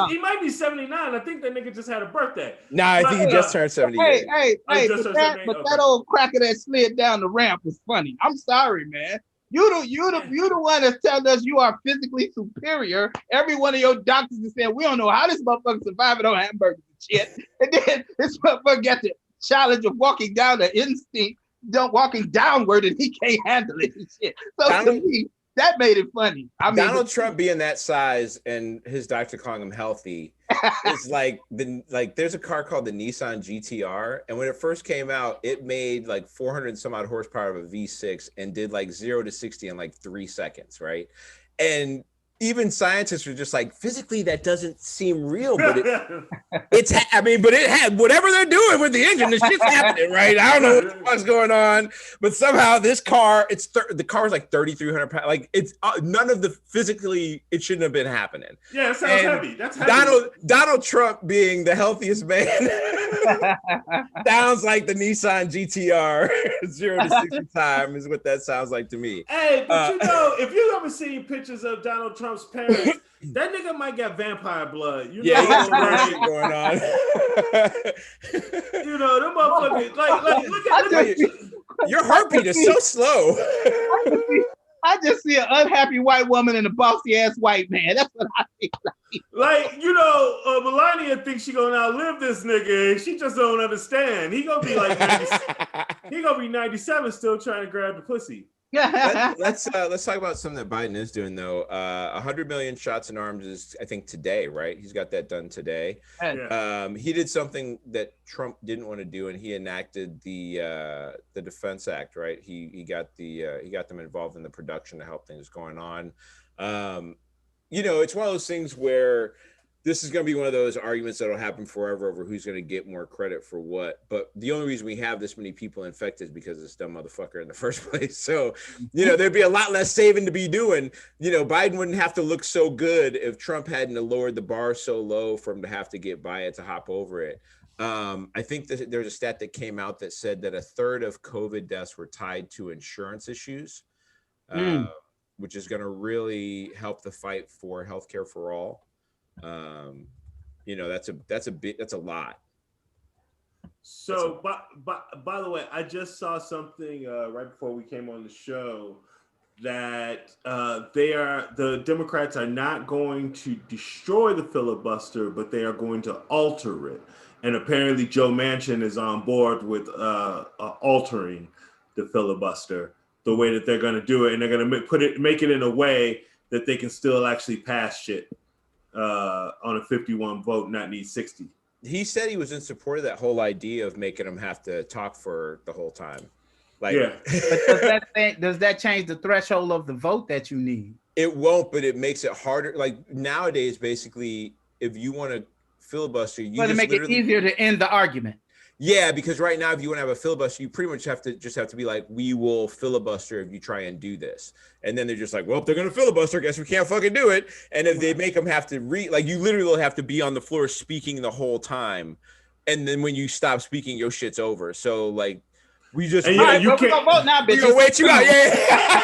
He might be 79. I think that nigga just had a birthday. Nah, I think he just turned 78. Hey, that old cracker that slid down the ramp was funny. I'm sorry, man. You the one that's telling us you are physically superior. Every one of your doctors is saying we don't know how this motherfucker surviving on hamburgers and shit. And then this motherfucker got the challenge of walking down the instinct, walking downward, and he can't handle it and shit. So to me, that made it funny. I mean, Donald Trump being that size and his doctor calling him healthy is like there's a car called the Nissan GTR, and when it first came out, it made like 400 and some odd horsepower of a V6 and did like 0 to 60 in like 3 seconds, right? And even scientists are just like, physically that doesn't seem real, but it had whatever they're doing with the engine, the shit's happening, right? I don't know what the fuck's going on, but somehow this car, the car is like 3,300 pounds. Like it's none of the physically, it shouldn't have been happening. Yeah, it sounds heavy. That's heavy. Donald Trump being the healthiest man sounds like the Nissan GTR 0 to 60 time is what that sounds like to me. Hey, but if you ever seen pictures of Donald Trump's parents, that nigga might get vampire blood. You know, he got some shit going on. You know, them motherfuckers. Like look at your heartbeat is so slow. I just see an unhappy white woman and a bossy ass white man. That's what I think. Like, you know, Melania thinks she gonna outlive this nigga, and she just don't understand. He gonna be like 97, still trying to grab the pussy. Let's talk about something that Biden is doing though. 100 million shots in arms is, I think, today, right? He's got that done today. Yeah. He did something that Trump didn't want to do, and he enacted the Defense Act, right? He got them involved in the production to help things going on. You know, it's one of those things where this is going to be one of those arguments that'll happen forever over who's going to get more credit for what. But the only reason we have this many people infected is because of this dumb motherfucker in the first place. So, you know, there'd be a lot less saving to be doing. You know, Biden wouldn't have to look so good if Trump hadn't lowered the bar so low for him to have to get by it to hop over it. I think that there's a stat that came out that said that 1/3 of COVID deaths were tied to insurance issues, which is going to really help the fight for healthcare for all. You know, that's a lot. So, by the way, I just saw something right before we came on the show that the Democrats are not going to destroy the filibuster, but they are going to alter it. And apparently, Joe Manchin is on board with altering the filibuster the way that they're going to do it, and they're going to make it in a way that they can still actually pass shit on a 51 vote, not need 60. He said he was in support of that whole idea of making them have to talk for the whole time. Like, yeah. But does that change the threshold of the vote that you need? It won't, but it makes it harder. Like nowadays, basically, if you want to filibuster, you to make it easier to end the argument. Yeah, because right now, if you want to have a filibuster, you pretty much have to be like, we will filibuster if you try and do this. And then they're just like, well, if they're going to filibuster, I guess we can't fucking do it. And if they make them have to you literally will have to be on the floor speaking the whole time. And then when you stop speaking, your shit's over. So like, we just you can't vote now, bitch. We're gonna wait you out. Yeah.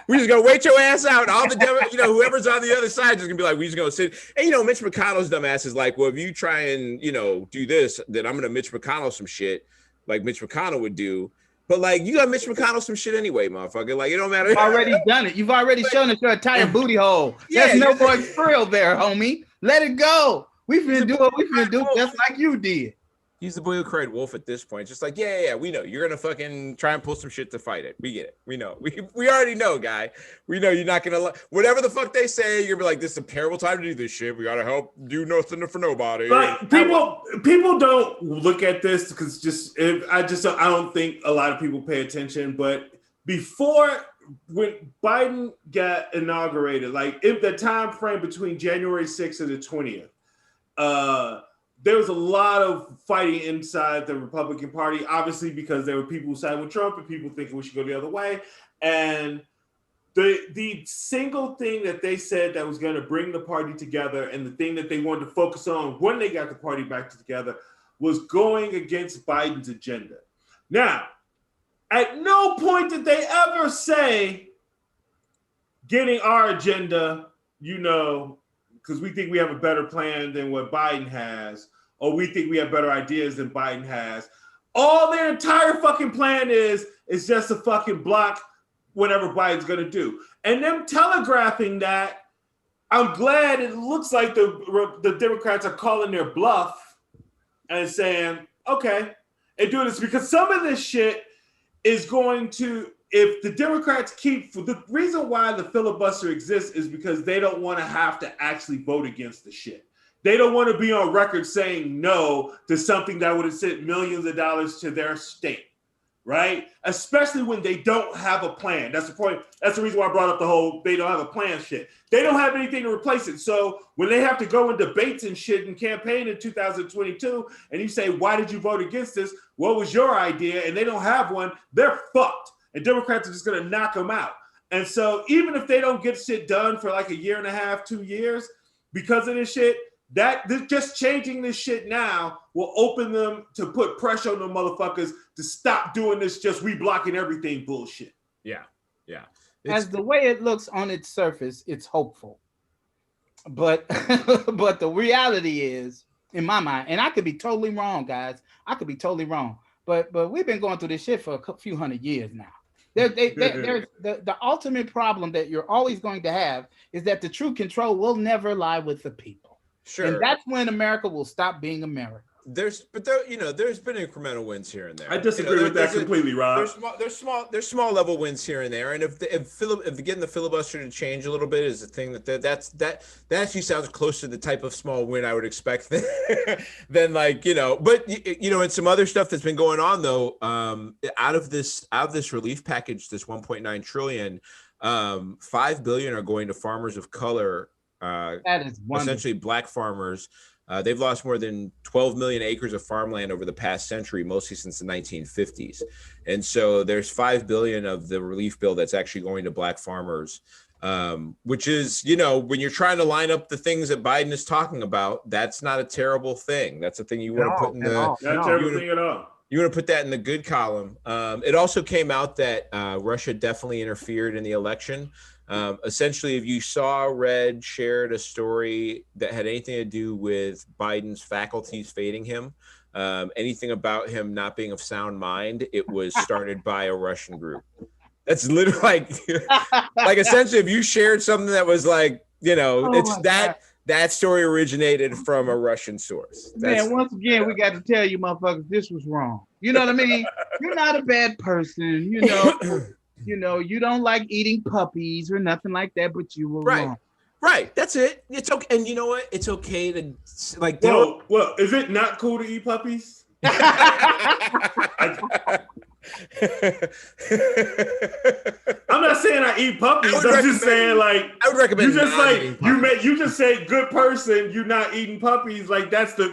We just gonna wait your ass out. All the whoever's on the other side is gonna be like, we just gonna sit. And Mitch McConnell's dumb ass is like, well, if you try and do this, then I'm gonna Mitch McConnell some shit like Mitch McConnell would do. But like, you got Mitch McConnell some shit anyway, motherfucker. Like, it don't matter. You've already done it. You've already shown us your entire booty hole. There's no more thrill there, homie. Let it go. We finna do what we finna do, just like you did. He's the boy who cried wolf at this point. Just like, yeah, we know. You're going to fucking try and pull some shit to fight it. We get it. We know. We already know, guy. We know you're not going to... Whatever the fuck they say, you're like, this is a terrible time to do this shit. We got to help do nothing for nobody. Like, people don't look at this because I don't think a lot of people pay attention. But when Biden got inaugurated, like if the time frame between January 6th and the 20th, there was a lot of fighting inside the Republican Party, obviously, because there were people who sided with Trump and people thinking we should go the other way. And the single thing that they said that was going to bring the party together, and the thing that they wanted to focus on when they got the party back together, was going against Biden's agenda. Now, at no point did they ever say getting our agenda, because we think we have a better plan than what Biden has, or we think we have better ideas than Biden has. All their entire fucking plan is just to fucking block whatever Biden's going to do. And them telegraphing that, I'm glad it looks like the Democrats are calling their bluff and saying, okay, and doing this because some of this shit is going to, if the Democrats the reason why the filibuster exists is because they don't want to have to actually vote against the shit. They don't want to be on record saying no to something that would have sent millions of dollars to their state, right? Especially when they don't have a plan. That's the point. That's the reason why I brought up the whole they don't have a plan shit. They don't have anything to replace it. So when they have to go in debates and shit and campaign in 2022, and you say, why did you vote against this? What was your idea? And they don't have one, they're fucked. And Democrats are just going to knock them out. And so even if they don't get shit done for like a year and a half, 2 years, because of this shit, just changing this shit now will open them to put pressure on the motherfuckers to stop doing this just we blocking everything bullshit. Yeah. As the way it looks on its surface, it's hopeful. But but the reality is, in my mind, and I could be totally wrong, guys. I could be totally wrong. But we've been going through this shit for a few hundred years now. There's the ultimate problem that you're always going to have is that the true control will never lie with the people. Sure. And that's when America will stop being America. There's been incremental wins here and there. I disagree with that completely, Rob. There's small level wins here and there, and if getting the filibuster to change a little bit is the thing that actually sounds close to the type of small win I would expect than but and some other stuff that's been going on though, out of this relief package, this 1.9 trillion, 5 billion are going to farmers of color. That is wonderful. Essentially black farmers. They've lost more than 12 million acres of farmland over the past century, mostly since the 1950s. And so there's 5 billion of the relief bill that's actually going to black farmers, which is, when you're trying to line up the things that Biden is talking about, that's not a terrible thing. That's a thing you want to put in the not a terrible thing at all. You want to put that in the good column. It also came out that Russia definitely interfered in the election. Essentially, if you shared a story that had anything to do with Biden's faculties fading him, anything about him not being of sound mind, it was started by a Russian group. That's literally like essentially, if you shared something that was that story originated from a Russian source. Man, once again, we got to tell you motherfuckers, this was wrong. You know what I mean? You're not a bad person, you don't like eating puppies or nothing like that, but you were wrong. Right. That's it. It's okay. And you know what? It's okay to Well, is it not cool to eat puppies? I'm not saying I eat puppies. I'm just saying I would recommend you just say good person, you're not eating puppies. Like that's the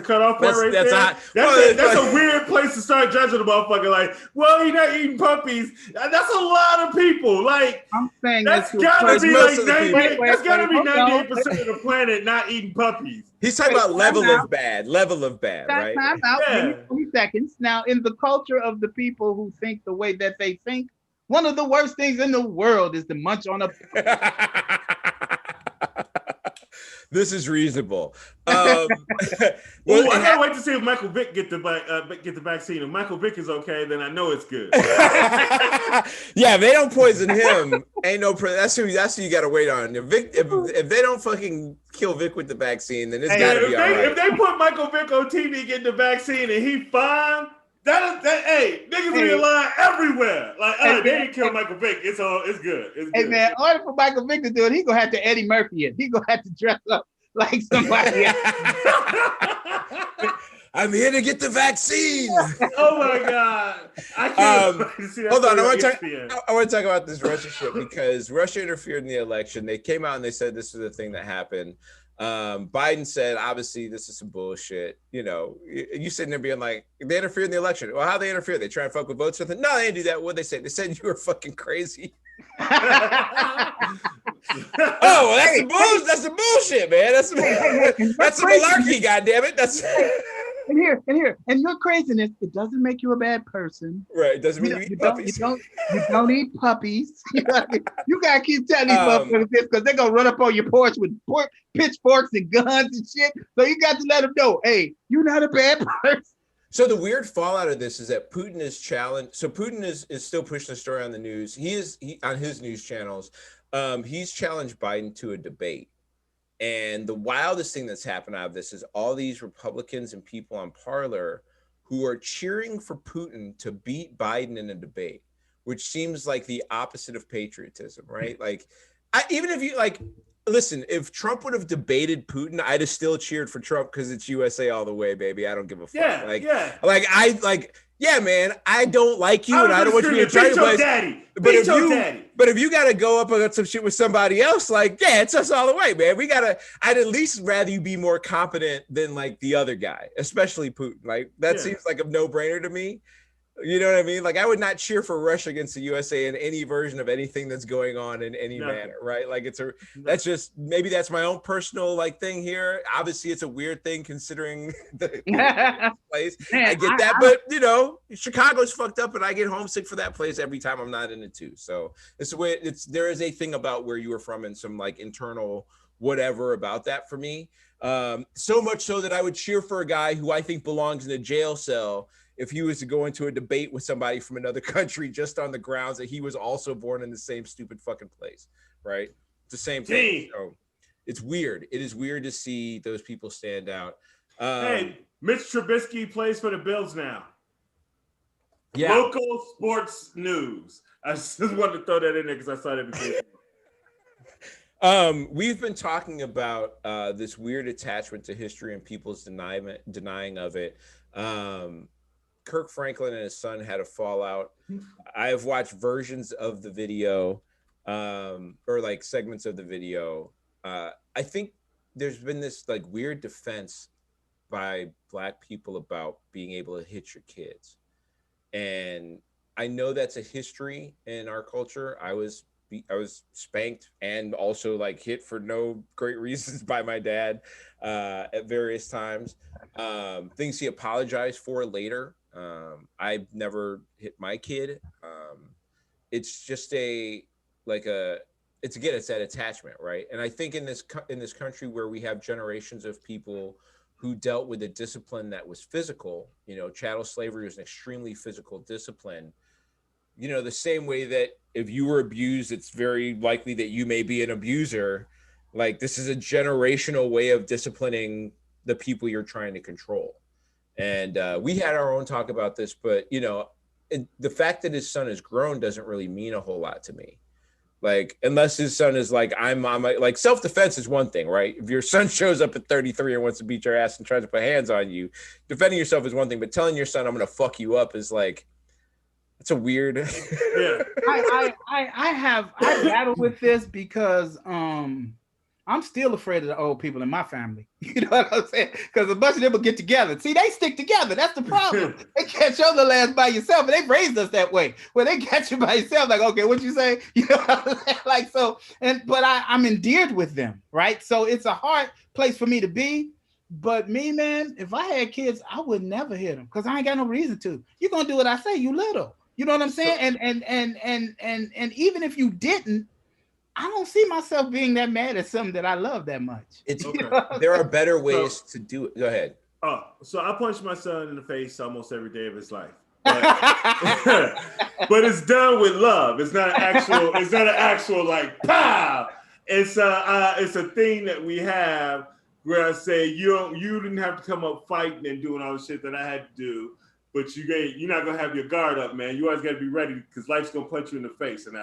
cutoff point right there. That's a weird place to start judging a motherfucker. Like, well, you're not eating puppies. That's a lot of people. Like, I'm saying that's gotta be like 98% of the planet not eating puppies. He's talking about level of bad, right? Time out. Yeah. 20 seconds. Now, in the culture of the people who think the way that they think, one of the worst things in the world is to munch on a. This is reasonable. I can't wait to see if Michael Vick get the vaccine. If Michael Vick is okay, then I know it's good. Yeah, if they don't poison him, ain't no. That's who you got to wait on. If they don't fucking kill Vic with the vaccine, then it's got to be all right. If they put Michael Vick on TV getting the vaccine and he fine, niggas be lying everywhere. Like, they didn't kill Michael Vick. It's good. It's good. Hey man, in order for Michael Vick to do it, he gonna have to Eddie Murphy it. He gonna have to dress up like somebody else. I'm here to get the vaccine. Oh my God. I can't wait to see that. Hold on. I want ESPN. to talk about this Russia shit because Russia interfered in the election. They came out and they said this is the thing that happened. Biden said, obviously, this is some bullshit. You know, you sitting there being like, they interfered in the election. Well, how they interfere? They try and fuck with votes? Something? No, they didn't do that. What they say? They said you were fucking crazy. Oh, well, that's the bullshit, man. That's the malarkey, goddammit. That's and your craziness, it doesn't make you a bad person. Right. It doesn't mean you eat puppies. You don't eat puppies. You gotta keep telling these motherfuckers this because they're gonna run up on your porch with pitchforks and guns and shit. So you got to let them know, hey, you're not a bad person. So the weird fallout of this is that Putin is challenged. So Putin is still pushing the story on the news. He on his news channels. He's challenged Biden to a debate. And the wildest thing that's happened out of this is all these Republicans and people on Parler who are cheering for Putin to beat Biden in a debate, which seems like the opposite of patriotism, right? Like, even if you like, listen, if Trump would have debated Putin, I'd have still cheered for Trump because it's USA all the way, baby. I don't give a fuck. Yeah, man, I don't like you and I don't want you to be in charge of daddy. But if you got to go up against some shit with somebody else, like, yeah, it's us all the way, man. I'd at least rather you be more competent than like the other guy, especially Putin. Like that seems like a no-brainer to me. You know what I mean? Like I would not cheer for Russia against the USA in any version of anything that's going on in any manner, right? Like that's just, maybe that's my own personal like thing here. Obviously it's a weird thing considering the place. Man, I get that, but you know, Chicago's fucked up and I get homesick for that place every time I'm not in it too. So it's the way there is a thing about where you were from and some like internal whatever about that for me. So much so that I would cheer for a guy who I think belongs in a jail cell if he was to go into a debate with somebody from another country just on the grounds that he was also born in the same stupid fucking place, right? It's the same thing. So it's weird. It is weird to see those people stand out. Hey, Mitch Trubisky plays for the Bills now. Yeah. Local sports news. I just wanted to throw that in there because I saw that before. We've been talking about this weird attachment to history and people's denying of it. Kirk Franklin and his son had a fallout. I have watched versions of the video, or like segments of the video. I think there's been this like weird defense by Black people about being able to hit your kids. And I know that's a history in our culture. I was spanked and also like hit for no great reasons by my dad at various times. Things he apologized for later. I've never hit my kid. It's just it's that attachment, right? And I think in this country where we have generations of people who dealt with a discipline that was physical, you know, chattel slavery was an extremely physical discipline. You know, the same way that if you were abused, it's very likely that you may be an abuser. Like this is a generational way of disciplining the people you're trying to control. And we had our own talk about this, but you know, the fact that his son is grown doesn't really mean a whole lot to me. Like, unless his son is like, like self-defense is one thing, right? If your son shows up at 33 and wants to beat your ass and tries to put hands on you, defending yourself is one thing, but telling your son I'm going to fuck you up is like, it's a weird. Yeah. I battle with this because I'm still afraid of the old people in my family. You know what I'm saying? Because a bunch of them will get together. See, they stick together. That's the problem. They catch your little ass by yourself, and they've raised us that way. Where they catch you by yourself, like, okay, what you say? You know what I'm saying? Like, so, but I'm endeared with them, right? So it's a hard place for me to be. But me, man, if I had kids, I would never hit them because I ain't got no reason to. You're gonna do what I say, you little. You know what I'm saying? And even if you didn't, I don't see myself being that mad at something that I love that much. It's okay. There are better ways to do it. Go ahead. So I punch my son in the face almost every day of his life. But, but it's done with love. It's not an actual like pow. It's a thing that we have where I say you didn't have to come up fighting and doing all the shit that I had to do, but you're not gonna have your guard up, man. You always gotta be ready because life's gonna punch you in the face. And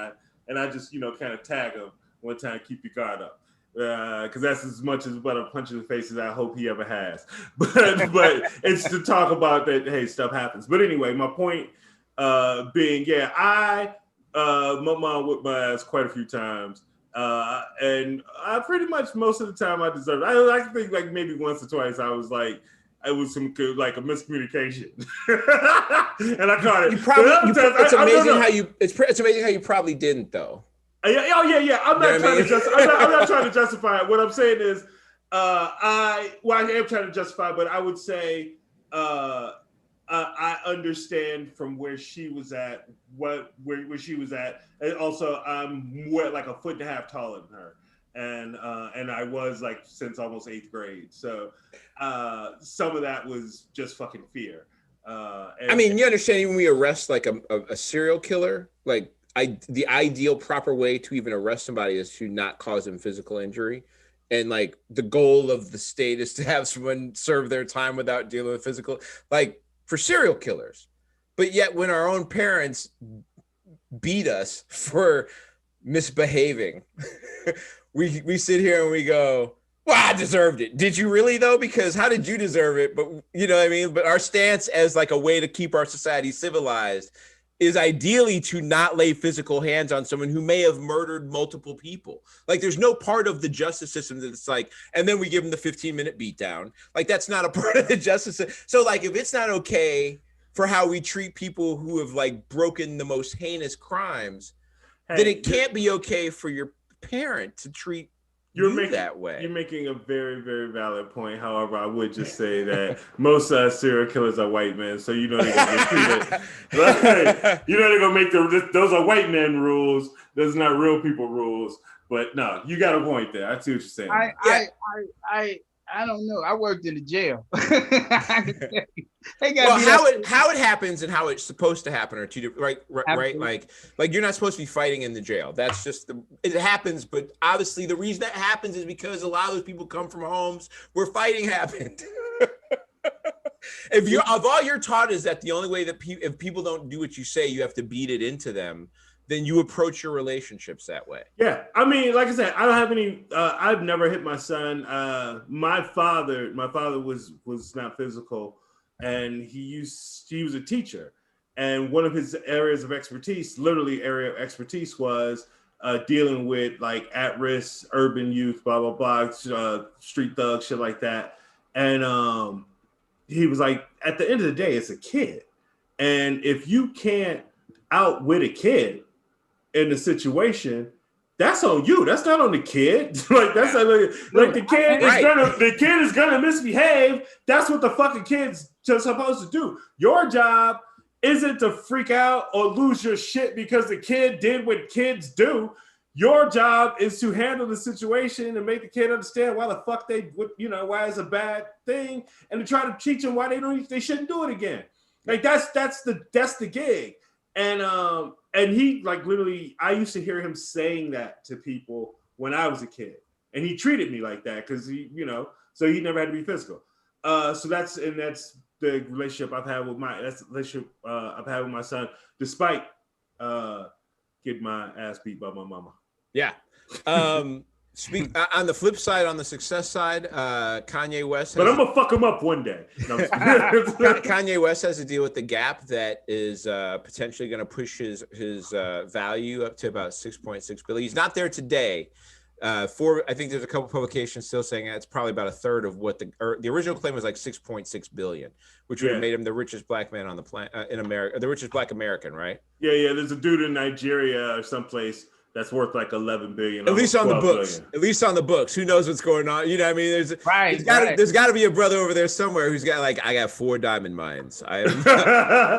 I just, kind of tag him one time, keep your guard up. because that's as much as about a punch in the face as I hope he ever has. But it's to talk about that. Hey, stuff happens. But anyway, my point being, my mom whipped my ass quite a few times. And I pretty much most of the time I deserved it. I think like maybe once or twice I was like, it was some like a miscommunication, and I caught it. It's amazing how you probably didn't though. Yeah. I'm not trying to justify it. What I'm saying is, I am trying to justify, but I would say, I understand from where she was at, where she was at, and also I'm like a foot and a half taller than her. And I was like since almost 8th grade, so some of that was just fucking fear. I mean, you understand, even when we arrest like a serial killer, like the ideal proper way to even arrest somebody is to not cause them physical injury, and like the goal of the state is to have someone serve their time without dealing with physical, like for serial killers. But yet, when our own parents beat us for misbehaving. We sit here and we go, well, I deserved it. Did you really though? Because how did you deserve it? But you know what I mean? But our stance as like a way to keep our society civilized is ideally to not lay physical hands on someone who may have murdered multiple people. Like there's no part of the justice system that's like, and then we give them the 15-minute beatdown. Like that's not a part of the justice system. So like if it's not okay for how we treat people who have like broken the most heinous crimes, then it can't be okay for your parent to treat you that way. You're making a very, very valid point. However, I would just say that most serial killers are white men, so you know they're gonna get treated. Like, you know they're gonna make those are white men rules. Those are not real people rules. But no, you got a point there. I see what you're saying. I don't know. I worked in the jail. How it happens and how it's supposed to happen are two different, right? Like you're not supposed to be fighting in the jail. That's just it happens. But obviously, the reason that happens is because a lot of those people come from homes where fighting happened. If all you're taught is that the only way that if people don't do what you say, you have to beat it into them, then you approach your relationships that way. Yeah. I mean, like I said, I don't have any, I've never hit my son. My father was not physical, and he was a teacher. And one of his areas of expertise, was dealing with like at-risk urban youth, blah, blah, blah, street thugs, shit like that. And he was like, at the end of the day, it's a kid. And if you can't outwit a kid in the situation, that's on you. That's not on the kid. Like that's like the kid is gonna misbehave. That's what the fucking kid's just supposed to do. Your job isn't to freak out or lose your shit because the kid did what kids do. Your job is to handle the situation and make the kid understand why the fuck why it's a bad thing, and to try to teach them why they shouldn't do it again. Like that's the gig. And he like literally, I used to hear him saying that to people when I was a kid, and he treated me like that because so he never had to be physical. So that's the relationship I've had with my son, despite getting my ass beat by my mama. Yeah. On the flip side, on the success side, Kanye West. But I'm gonna fuck him up one day. No, Kanye West has to deal with the gap that is potentially going to push his value up to about 6.6 billion. He's not there today. I think there's a couple publications still saying it's probably about a third of what the original claim was, like 6.6 billion, which would have made him the richest black man on the planet in America, the richest black American, right? Yeah. There's a dude in Nigeria or someplace that's worth like 11 billion. At least on the books. Billion. At least on the books. Who knows what's going on? You know what I mean? There's got to be a brother over there somewhere who's got like, I got 4 diamond mines. I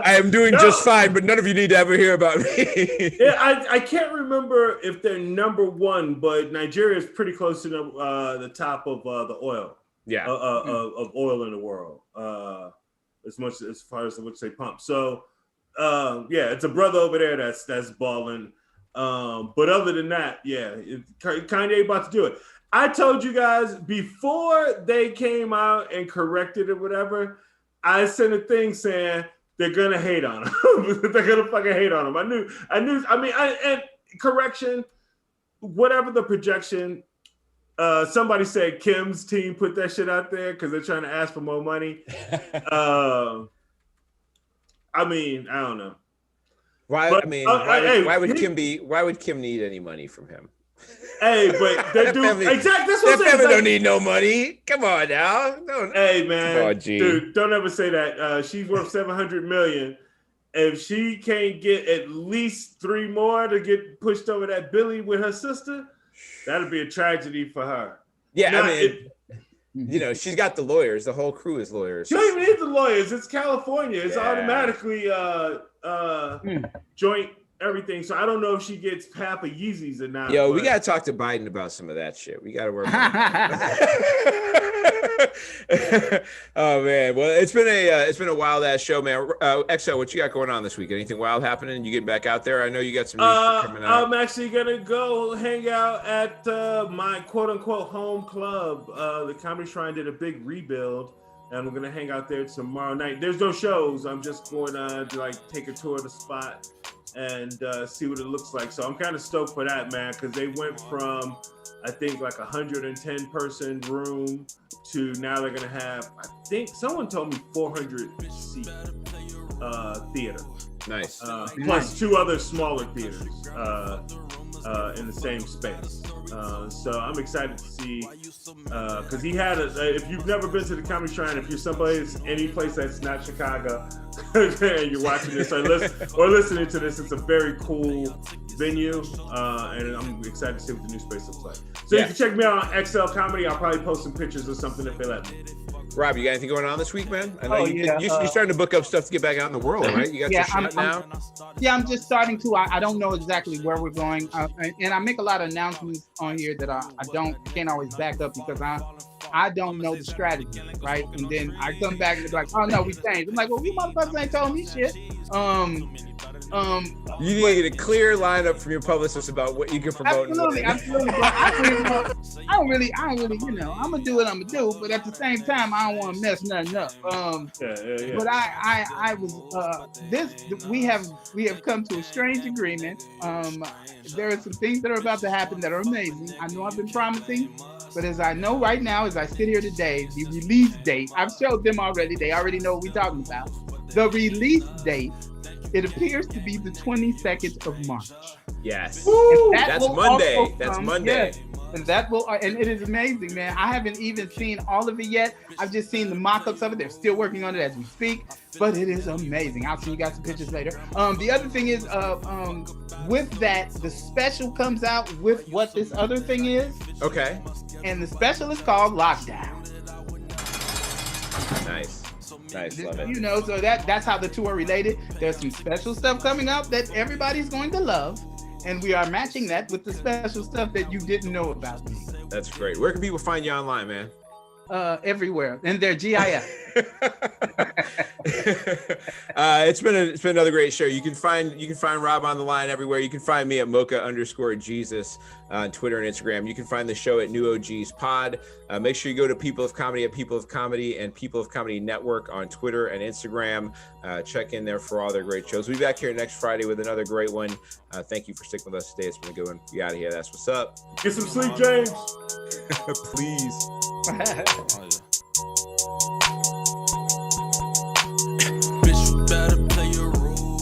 am doing just fine, but none of you need to ever hear about me. Yeah, I can't remember if they're number one, but Nigeria is pretty close to the top of the oil. Yeah. Of oil in the world. As far as what they pump. So it's a brother over there that's balling. But other than that, Kanye about to do it. I told you guys before they came out and corrected it, whatever. I sent a thing saying they're gonna hate on him. They're gonna fucking hate on him. I knew. I mean, and correction, whatever the projection, Somebody said Kim's team put that shit out there because they're trying to ask for more money. I mean, I don't know. Why? But, I mean, hey, why would Kim need any money from him? Hey, but that dude, family, exactly. That's what I'm saying. family don't need no money. Come on now. Hey, man, Come on, G. dude, don't ever say that. She's worth $700 million. If she can't get at least 3 more to get pushed over that Billy with her sister, that'd be a tragedy for her. Yeah, now, I mean, she's got the lawyers. The whole crew is lawyers. You don't even need the lawyers. It's California. It's automatically joint everything. So I don't know if she gets half of Yeezys or not. Yo, we got to talk to Biden about some of that shit. We got to work on it. Oh, man. Well, it's been a wild ass show, man. XO, what you got going on this week? Anything wild happening? You getting back out there? I know you got some news coming out. I'm actually going to go hang out at my quote unquote home club. The Comedy Shrine did a big rebuild. And we're going to hang out there tomorrow night. There's no shows. I'm just going to take a tour of the spot and see what it looks like. So I'm kind of stoked for that, man, because they went from, I think, like 110 person room to now they're going to have, I think someone told me 400 seat theater. Nice. Plus 2 other smaller theaters in the same space. So I'm excited to see, because he had if you've never been to the Comedy Shrine, if you're any place that's not Chicago, and you're watching this or listening to this, it's a very cool venue, and I'm excited to see what the new space looks like. So you can check me out on XL Comedy. I'll probably post some pictures or something if they let me. Rob, you got anything going on this week, man? I know you're starting to book up stuff to get back out in the world, right? You got your shot now? I'm just starting to. I don't know exactly where we're going. And I make a lot of announcements on here that I can't always back up because I don't know the strategy, right? And then I come back and they're like, oh no, we changed. I'm like, well, you motherfuckers ain't told me shit. You need to get a clear lineup from your publicist about what you can promote. Absolutely. But I don't really, I'm gonna do what I'm gonna do, but at the same time, I don't want to mess nothing up. But I was we have come to a strange agreement. There are some things that are about to happen that are amazing. I know I've been promising, but as I know right now, as I sit here today, the release date, I've showed them already. They already know what we're talking about. The release date, it appears to be the 22nd of March. Yes. That's Monday. That's Monday. Yes. And and it is amazing, man. I haven't even seen all of it yet. I've just seen the mock-ups of it. They're still working on it as we speak, but it is amazing. I'll see you guys some pictures later. The other thing is, with that, the special comes out with what this other thing is. Okay. And the special is called Lockdown. Nice, love it. So that's how the two are related. There's some special stuff coming up that everybody's going to love, and we are matching that with the special stuff that you didn't know about me. That's great. Where can people find you online, man? Everywhere, and they're GIF. It's been another great show. You can find Rob on the line everywhere. You can find me at Mocha_Jesus on Twitter and Instagram. You can find the show at New OGs Pod. Make sure you go to People of Comedy at People of Comedy and People of Comedy Network on Twitter and Instagram. Check in there for all their great shows. We'll be back here next Friday with another great one. Thank you for sticking with us today. It's been a good one. We out of here. That's what's up. Get some sleep, James. Please. Oh, yeah.